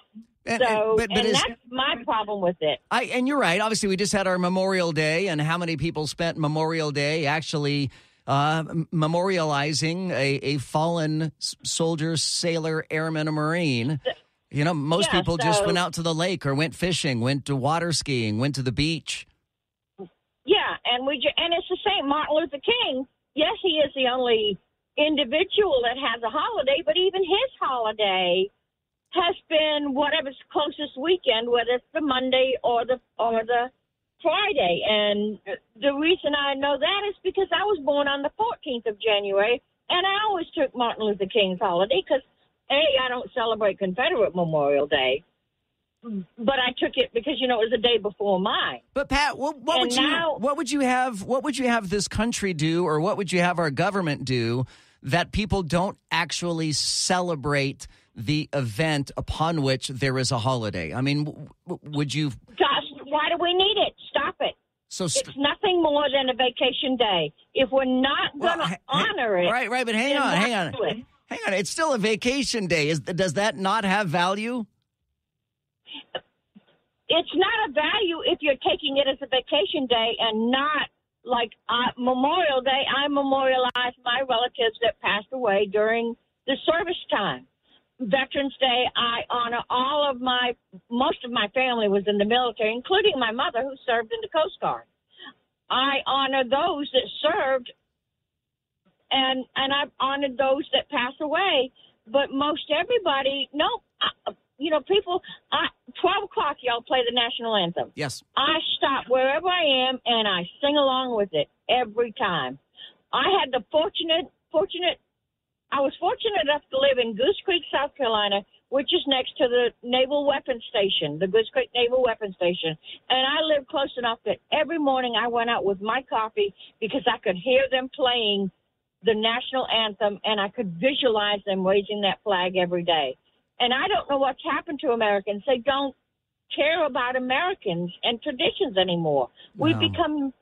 S5: And that's my problem with it.
S3: And you're right. Obviously, we just had our Memorial Day, and how many people spent Memorial Day actually memorializing a fallen soldier, sailor, airman, or Marine. You know, most people just went out to the lake or went fishing, went to water skiing, went to the beach.
S5: Yeah, and it's the same. Martin Luther King, yes, he is the only individual that has a holiday, but even his holiday has been whatever's closest weekend, whether it's the Monday or the Friday. And the reason I know that is because I was born on the 14th of January, and I always took Martin Luther King's holiday because I don't celebrate Confederate Memorial Day, but I took it because, it was the day before mine.
S3: But Pat, what would you have this country do, or what would you have our government do that people don't actually celebrate the event upon which there is a holiday? I mean, would you?
S5: Gosh, why do we need it? Stop it.
S3: So
S5: it's nothing more than a vacation day. If we're not going to honor it.
S3: Right, but hang on. Hang on, it's still a vacation day. Does that not have value?
S5: It's not a value if you're taking it as a vacation day and not like Memorial Day. I memorialize my relatives that passed away during the service time. Veterans Day, I honor most of my family was in the military, including my mother who served in the Coast Guard. I honor those that served, and I've honored those that passed away. But most everybody, people, 12 o'clock, y'all play the national anthem.
S3: Yes.
S5: I stop wherever I am, and I sing along with it every time. I was fortunate enough to live in Goose Creek, South Carolina, which is next to the Naval Weapons Station, the Goose Creek Naval Weapons Station. And I lived close enough that every morning I went out with my coffee because I could hear them playing the national anthem, and I could visualize them raising that flag every day. And I don't know what's happened to Americans. They don't care about Americans and traditions anymore.
S3: No.
S5: We've become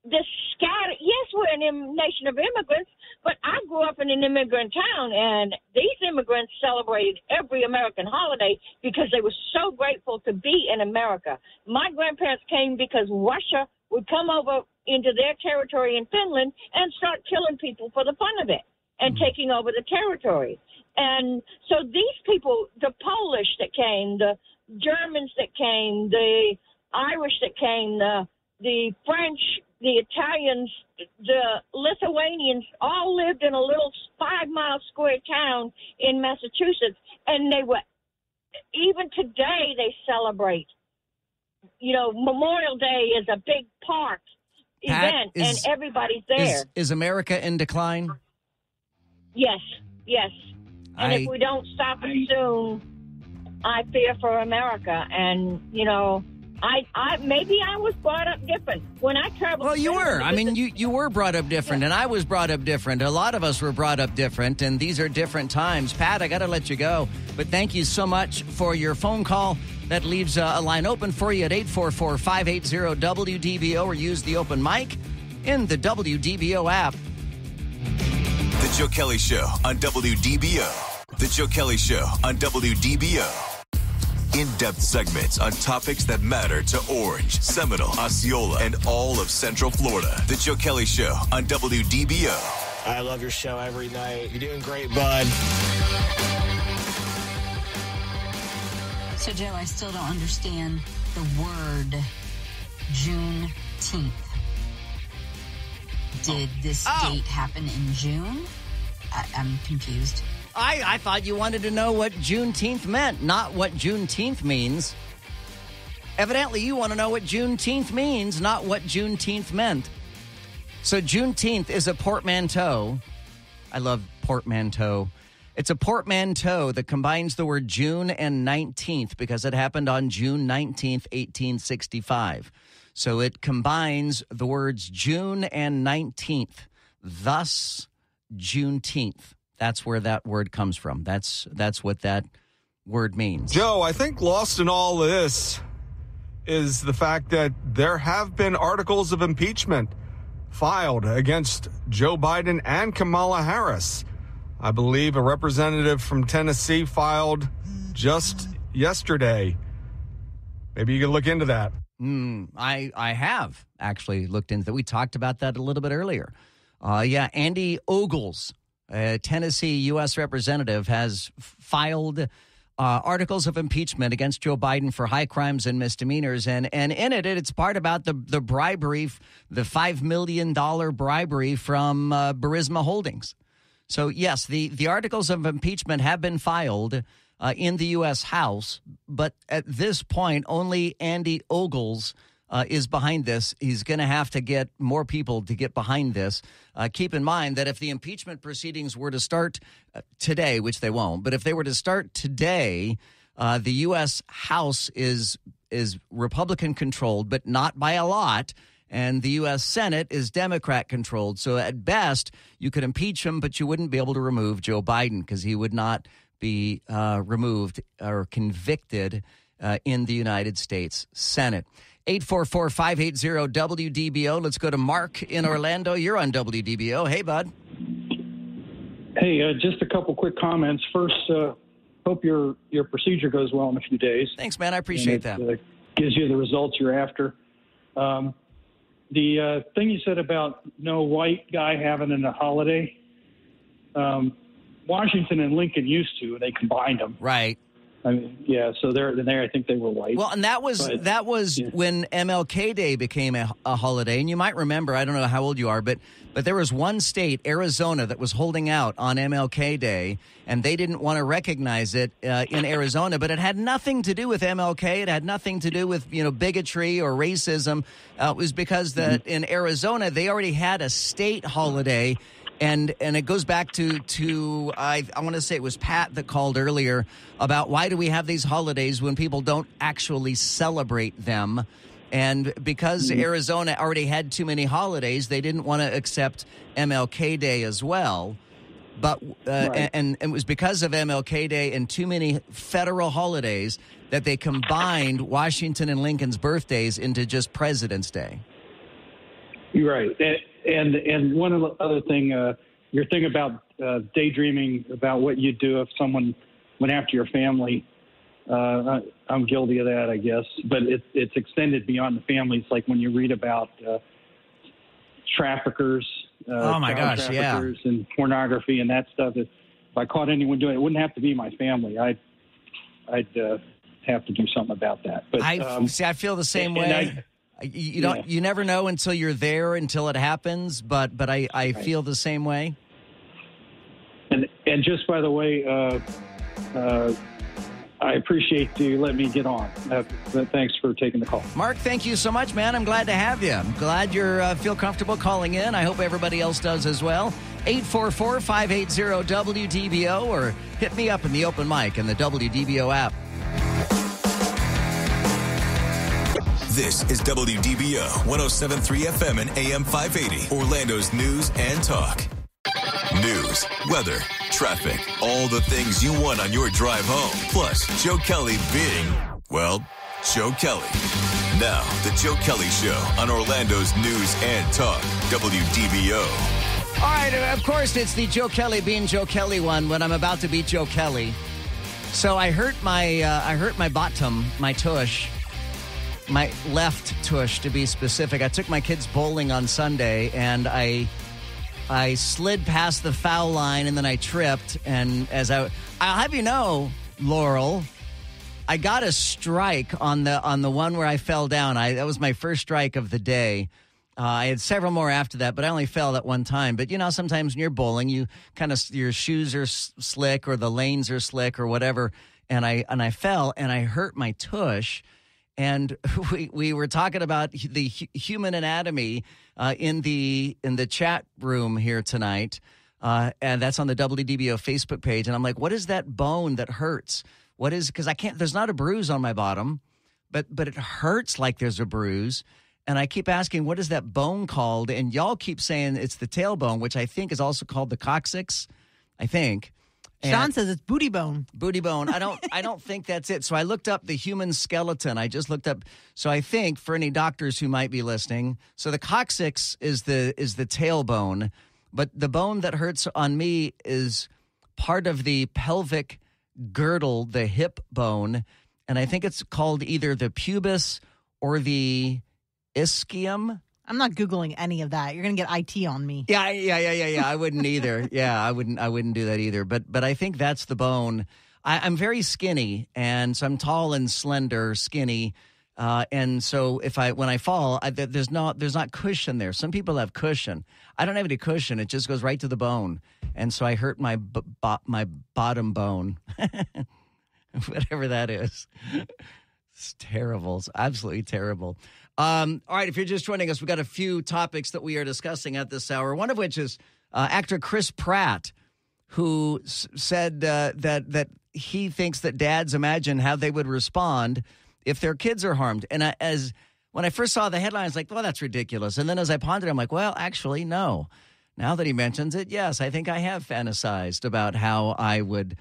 S5: this scattered. Yes, we're a nation of immigrants, but I grew up in an immigrant town, and these immigrants celebrated every American holiday because they were so grateful to be in America. My grandparents came because Russia would come over into their territory in Finland and start killing people for the fun of it and taking over the territory. And so these people, the Polish that came, the Germans that came, the Irish that came, the French, the Italians, the Lithuanians all lived in a little 5-mile square town in Massachusetts. And they were, even today, they celebrate. Memorial Day is a big park event, and everybody's there.
S3: Is America in decline?
S5: Yes. And if we don't stop it soon, I fear for America. And, maybe I was brought up different. When I traveled...
S3: Well, you were. I mean, you were brought up different, and I was brought up different. A lot of us were brought up different, and these are different times. Pat, I got to let you go, but thank you so much for your phone call. That leaves a line open for you at 844-580-WDBO, or use the open mic in the WDBO app.
S1: The Joe Kelly Show on WDBO. The Joe Kelly Show on WDBO. In-depth segments on topics that matter to Orange, Seminole, Osceola, and all of Central Florida. The Joe Kelly Show on WDBO.
S8: I love your show every night. You're doing great, bud.
S10: So, Joe, I still don't understand the word Juneteenth. Did this date happen in June? I'm confused.
S3: I thought you wanted to know what Juneteenth meant, not what Juneteenth means. Evidently, you want to know what Juneteenth means, not what Juneteenth meant. So Juneteenth is a portmanteau. I love portmanteau. It's a portmanteau that combines the word June and 19th because it happened on June 19th, 1865. So it combines the words June and 19th, thus Juneteenth. That's where that word comes from. That's what that word means.
S11: Joe, I think lost in all this is the fact that there have been articles of impeachment filed against Joe Biden and Kamala Harris. I believe a representative from Tennessee filed just yesterday. Maybe you can look into that.
S3: I have actually looked into that. We talked about that a little bit earlier. Andy Ogles, a Tennessee U.S. representative, has filed articles of impeachment against Joe Biden for high crimes and misdemeanors. And in it's part about the bribery, the $5 million bribery from Burisma Holdings. So, yes, the articles of impeachment have been filed in the U.S. House. But at this point, only Andy Ogles is behind this. He's going to have to get more people to get behind this. Keep in mind that if the impeachment proceedings were to start today, which they won't, but if they were to start today, the U.S. House is Republican controlled, but not by a lot. And the U.S. Senate is Democrat controlled. So at best, you could impeach him, but you wouldn't be able to remove Joe Biden because he would not be removed or convicted in the United States Senate. 844-580-WDBO. Let's go to Mark in Orlando. You're on WDBO. Hey, bud.
S24: Hey, just a couple quick comments. First, hope your procedure goes well in a few days.
S3: Thanks, man. I appreciate that.
S24: Gives you the results you're after. The thing you said about no white guy having a holiday, Washington and Lincoln used to. They combined them.
S3: Right.
S24: I mean, yeah, so there I think they were white.
S3: Well, and that was when MLK Day became a holiday. And you might remember, I don't know how old you are, but there was one state, Arizona, that was holding out on MLK Day, and they didn't want to recognize it in Arizona. But it had nothing to do with MLK. It had nothing to do with bigotry or racism. It was because in Arizona they already had a state holiday. And it goes back to I want to say it was Pat that called earlier about why do we have these holidays when people don't actually celebrate them. And because Arizona already had too many holidays, they didn't want to accept MLK Day as well. But
S24: right.
S3: and it was because of MLK Day and too many federal holidays that they combined Washington and Lincoln's birthdays into just President's Day.
S24: You're right. And one other thing, your thing about daydreaming about what you'd do if someone went after your family, I'm guilty of that, I guess. But it's extended beyond the family. It's like when you read about traffickers,
S3: oh my gosh,
S24: traffickers and pornography and that stuff. If I caught anyone doing it, it wouldn't have to be my family. I'd have to do something about that. But
S3: I feel the same way. You never know until you're there, until it happens. But I feel the same way.
S24: I appreciate you letting me get on. Thanks for taking the call.
S3: Mark, thank you so much, man. I'm glad to have you. I'm glad you feel comfortable calling in. I hope everybody else does as well. 844-580-WDBO or hit me up in the open mic in the WDBO app.
S1: This is WDBO 107.3 FM and AM 580, Orlando's news and talk. News, weather, traffic, all the things you want on your drive home. Plus, Joe Kelly being, well, Joe Kelly. Now, the Joe Kelly Show on Orlando's news and talk, WDBO.
S3: All right, of course, it's the Joe Kelly being Joe Kelly one when I'm about to beat Joe Kelly. So I hurt my bottom, my tush. My left tush, to be specific. I took my kids bowling on Sunday, and I slid past the foul line, and then I tripped. And I'll have you know, Laurel, I got a strike on the one where I fell down. That was my first strike of the day. I had several more after that, but I only fell that one time. But you know, sometimes when you're bowling, you your shoes are slick or the lanes are slick or whatever. And I fell and I hurt my tush. And we were talking about the human anatomy in the chat room here tonight, and that's on the WDBO Facebook page. And I'm like, what is that bone that hurts? What is, because I can't. There's not a bruise on my bottom, but it hurts like there's a bruise. And I keep asking, what is that bone called? And y'all keep saying it's the tailbone, which I think is also called the coccyx. I think.
S4: Sean says it's booty bone.
S3: Booty bone. I don't think that's it. So I looked up the human skeleton. I just looked up. So I think for any doctors who might be listening, so the coccyx is the tailbone, but the bone that hurts on me is part of the pelvic girdle, the hip bone, and I think it's called either the pubis or the ischium.
S4: I'm not Googling any of that. You're going to get IT on me.
S3: Yeah. I wouldn't either. Yeah, I wouldn't do that either. But I think that's the bone. I'm very skinny, and so I'm tall and slender, skinny. And so when I fall, there's not cushion there. Some people have cushion. I don't have any cushion. It just goes right to the bone. And so I hurt my bottom bone, whatever that is. It's terrible. It's absolutely terrible. All right, if you're just joining us, we've got a few topics that we are discussing at this hour, one of which is actor Chris Pratt, who said that he thinks that dads imagine how they would respond if their kids are harmed. And when I first saw the headline, I was like, well, that's ridiculous. And then as I pondered, I'm like, well, actually, no. Now that he mentions it, yes, I think I have fantasized about how I would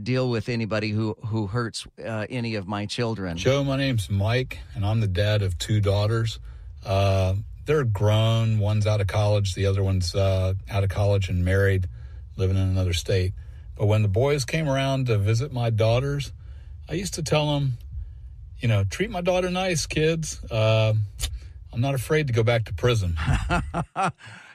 S3: deal with anybody who hurts any of my children.
S2: Joe, my name's Mike, and I'm the dad of two daughters. They're grown. One's out of college. The other one's out of college and married, living in another state. But when the boys came around to visit my daughters, I used to tell them, treat my daughter nice, kids. I'm not afraid to go back to prison.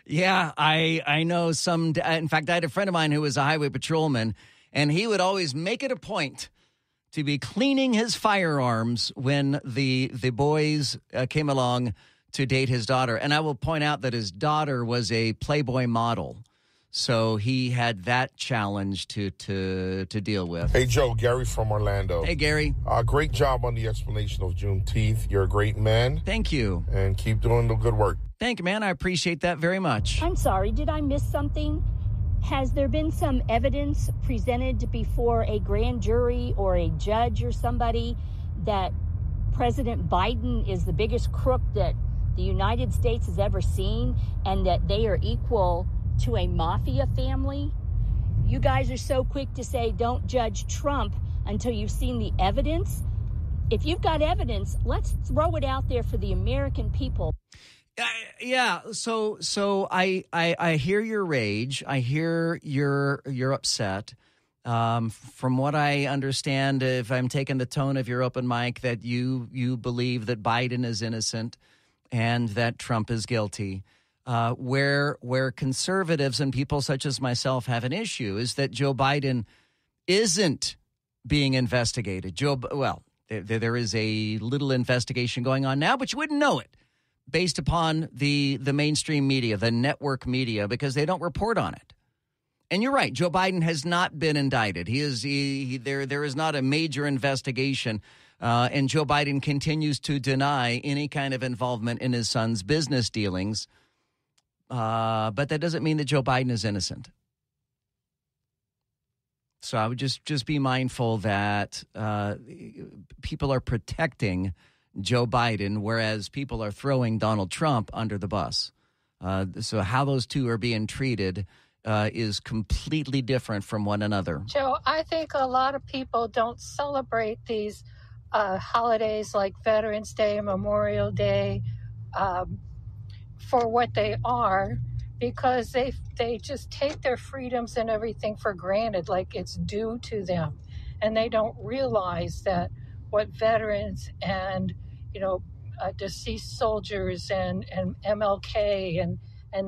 S3: Yeah, I know some. In fact, I had a friend of mine who was a highway patrolman, and he would always make it a point to be cleaning his firearms when the boys came along to date his daughter. And I will point out that his daughter was a Playboy model. So he had that challenge to deal with.
S12: Hey, Joe, Gary from Orlando.
S3: Hey, Gary.
S12: Great job on the explanation of Juneteenth. You're a great man.
S3: Thank you.
S12: And keep doing the good work.
S3: Thank you, man. I appreciate that very much.
S13: I'm sorry. Did I miss something? Has there been some evidence presented before a grand jury or a judge or somebody that President Biden is the biggest crook that the United States has ever seen and that they are equal to a mafia family? You guys are so quick to say don't judge Trump until you've seen the evidence. If you've got evidence, let's throw it out there for the American people.
S3: Yeah, so I hear your rage. I hear you're upset. From what I understand, if I'm taking the tone of your open mic, that you believe that Biden is innocent and that Trump is guilty. Where conservatives and people such as myself have an issue is that Joe Biden isn't being investigated. There is a little investigation going on now, but you wouldn't know it based upon the mainstream media, the network media, because they don't report on it. And you're right. Joe Biden has not been indicted. There is not a major investigation. And Joe Biden continues to deny any kind of involvement in his son's business dealings. But that doesn't mean that Joe Biden is innocent. So I would just be mindful that people are protecting Joe Biden, whereas people are throwing Donald Trump under the bus. So how those two are being treated is completely different from one another.
S22: Joe, I think a lot of people don't celebrate these holidays like Veterans Day, Memorial Day, for what they are, because they just take their freedoms and everything for granted, like it's due to them. And they don't realize that what veterans and, deceased soldiers and MLK and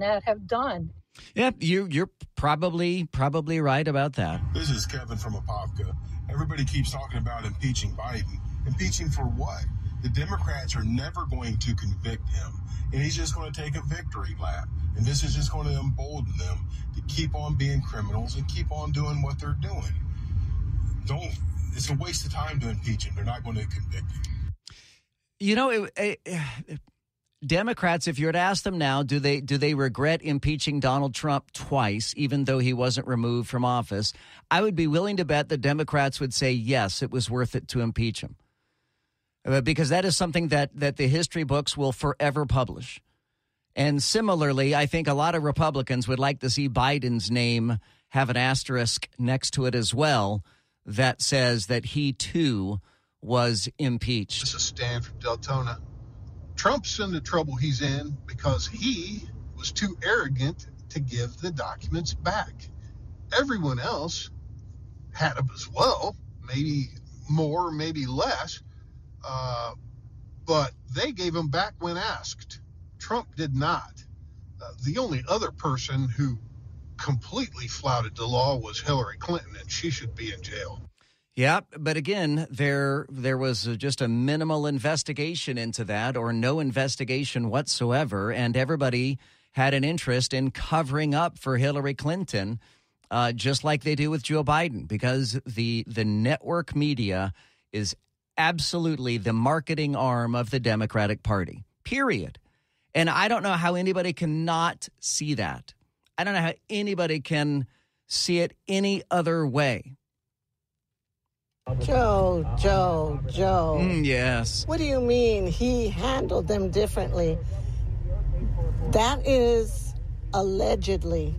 S22: that have done.
S3: Yeah, you're probably right about that.
S12: This is Kevin from Apopka. Everybody keeps talking about impeaching Biden. Impeaching for what? The Democrats are never going to convict him, and he's just going to take a victory lap. And this is just going to embolden them to keep on being criminals and keep on doing what they're doing. It's a waste of time to impeach him. They're not going to convict him.
S3: Democrats, if you were to ask them now, do they regret impeaching Donald Trump twice, even though he wasn't removed from office? I would be willing to bet the Democrats would say, yes, it was worth it to impeach him. Because that is something that the history books will forever publish. And similarly, I think a lot of Republicans would like to see Biden's name have an asterisk next to it as well that says that he, too, was impeached.
S14: This is Stan from Deltona. Trump's in the trouble he's in because he was too arrogant to give the documents back. Everyone else had them as well, maybe more, maybe less, but they gave them back when asked. Trump did not. The only other person who completely flouted the law was Hillary Clinton, and she should be in jail.
S3: Yeah, but again, there was just a minimal investigation into that, or no investigation whatsoever, and everybody had an interest in covering up for Hillary Clinton, just like they do with Joe Biden, because the network media is absolutely the marketing arm of the Democratic Party, period. And I don't know how anybody can not see that. I don't know how anybody can see it any other way.
S19: Joe.
S3: Yes.
S19: What do you mean he handled them differently? That is allegedly.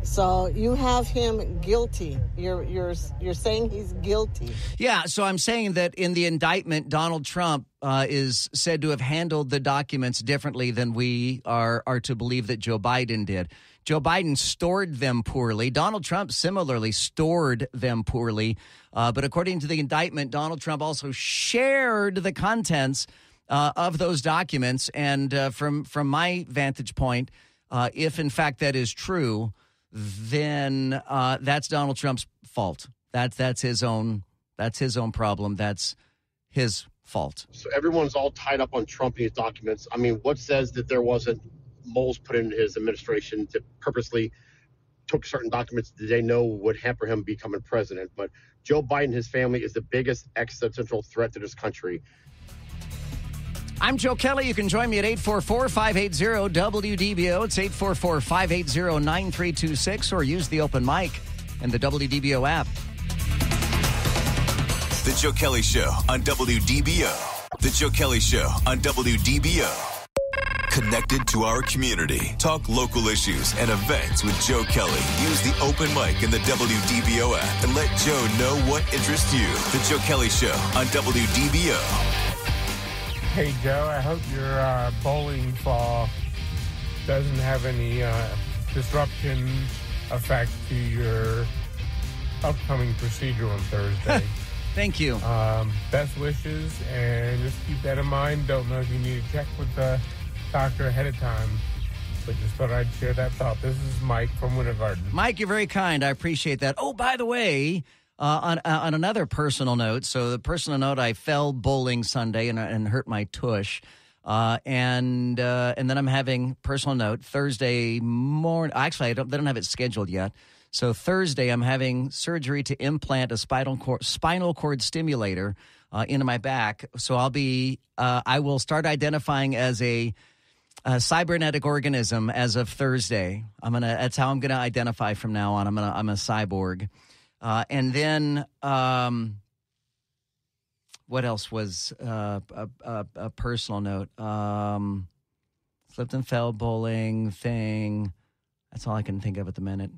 S19: So you have him guilty. You're saying he's guilty.
S3: Yeah, so I'm saying that in the indictment, Donald Trump is said to have handled the documents differently than we are to believe that Joe Biden did. Joe Biden stored them poorly. Donald Trump similarly stored them poorly. But according to the indictment, Donald Trump also shared the contents of those documents. And from my vantage point, if in fact that is true, then that's Donald Trump's fault. That's his own problem. That's his fault.
S23: So everyone's all tied up on Trump and his documents. I mean, what says that there wasn't moles put in his administration to purposely took certain documents that they know would hamper him becoming president? But Joe Biden and his family is the biggest existential threat to this country.
S3: I'm Joe Kelly. You can join me at 844-580-WDBO. It's 844-580-9326, or use the open mic and the WDBO app.
S1: The Joe Kelly Show on WDBO. The Joe Kelly Show on WDBO. Connected to our community. Talk local issues and events with Joe Kelly. Use the open mic in the WDBO app and let Joe know what interests you. The Joe Kelly Show on WDBO.
S15: Hey, Joe, I hope your bowling fall doesn't have any disruption effect to your upcoming procedure on Thursday.
S3: Thank you.
S15: Best wishes, and just keep that in mind. Don't know if you need to check with the doctor ahead of time, but just thought I'd share that thought. This is Mike from Winter Garden.
S3: Mike, you're very kind. I appreciate that. Oh, by the way, on another personal note, so the personal note, I fell bowling Sunday and hurt my tush. And then I'm having personal note Thursday morning. Actually, they don't have it scheduled yet. So Thursday, I'm having surgery to implant a spinal cord stimulator into my back. So I will start identifying as a cybernetic organism as of Thursday. That's how I'm gonna identify from now on. I'm a cyborg. And then what else was a personal note? Slipped and fell bowling thing. That's all I can think of at the minute.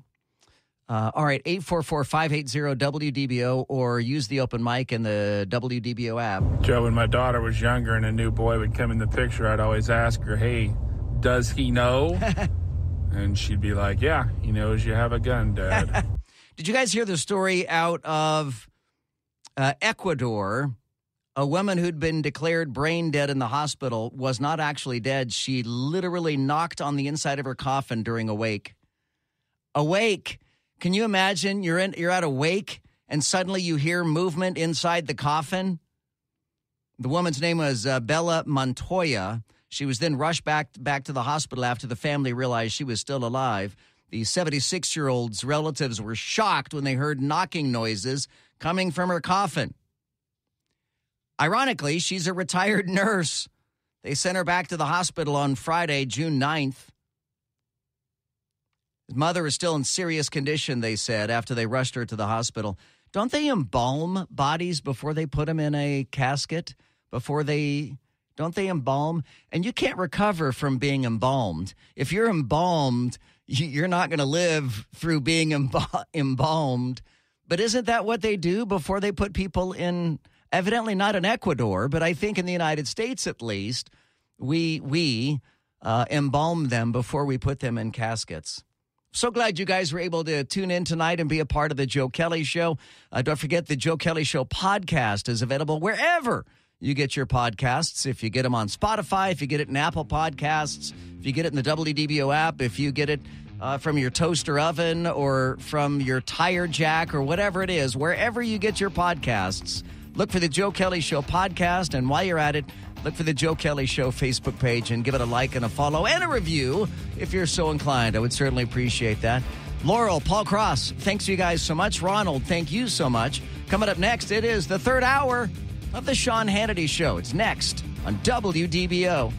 S3: All right, 844-580-WDBO, or use the open mic in the WDBO app.
S15: Joe, when my daughter was younger and a new boy would come in the picture, I'd always ask her, hey, does he know? And she'd be like, yeah, he knows you have a gun, Dad.
S3: Did you guys hear the story out of Ecuador? A woman who'd been declared brain dead in the hospital was not actually dead. She literally knocked on the inside of her coffin during a wake. A wake. Can you imagine? You're at a wake and suddenly you hear movement inside the coffin. The woman's name was Bella Montoya. She was then rushed back to the hospital after the family realized she was still alive. The 76-year-old's relatives were shocked when they heard knocking noises coming from her coffin. Ironically, she's a retired nurse. They sent her back to the hospital on Friday, June 9th. His mother is still in serious condition, they said, after they rushed her to the hospital. Don't they embalm bodies before they put them in a casket? Don't they embalm? And you can't recover from being embalmed. If you're embalmed, you're not going to live through being embalmed. But isn't that what they do before they put people in? Evidently not in Ecuador, but I think in the United States at least, we embalm them before we put them in caskets. So glad you guys were able to tune in tonight and be a part of the Joe Kelly Show. Don't forget the Joe Kelly Show podcast is available wherever you get your podcasts. If you get them on Spotify, if you get it in Apple Podcasts, if you get it in the WDBO app, if you get it from your toaster oven or from your tire jack or whatever it is, wherever you get your podcasts, look for the Joe Kelly Show podcast. And while you're at it, look for the Joe Kelly Show Facebook page and give it a like and a follow and a review if you're so inclined. I would certainly appreciate that. Laurel, Paul Cross, thanks you guys so much. Ronald, thank you so much. Coming up next, it is the third hour of the Sean Hannity Show. It's next on WDBO.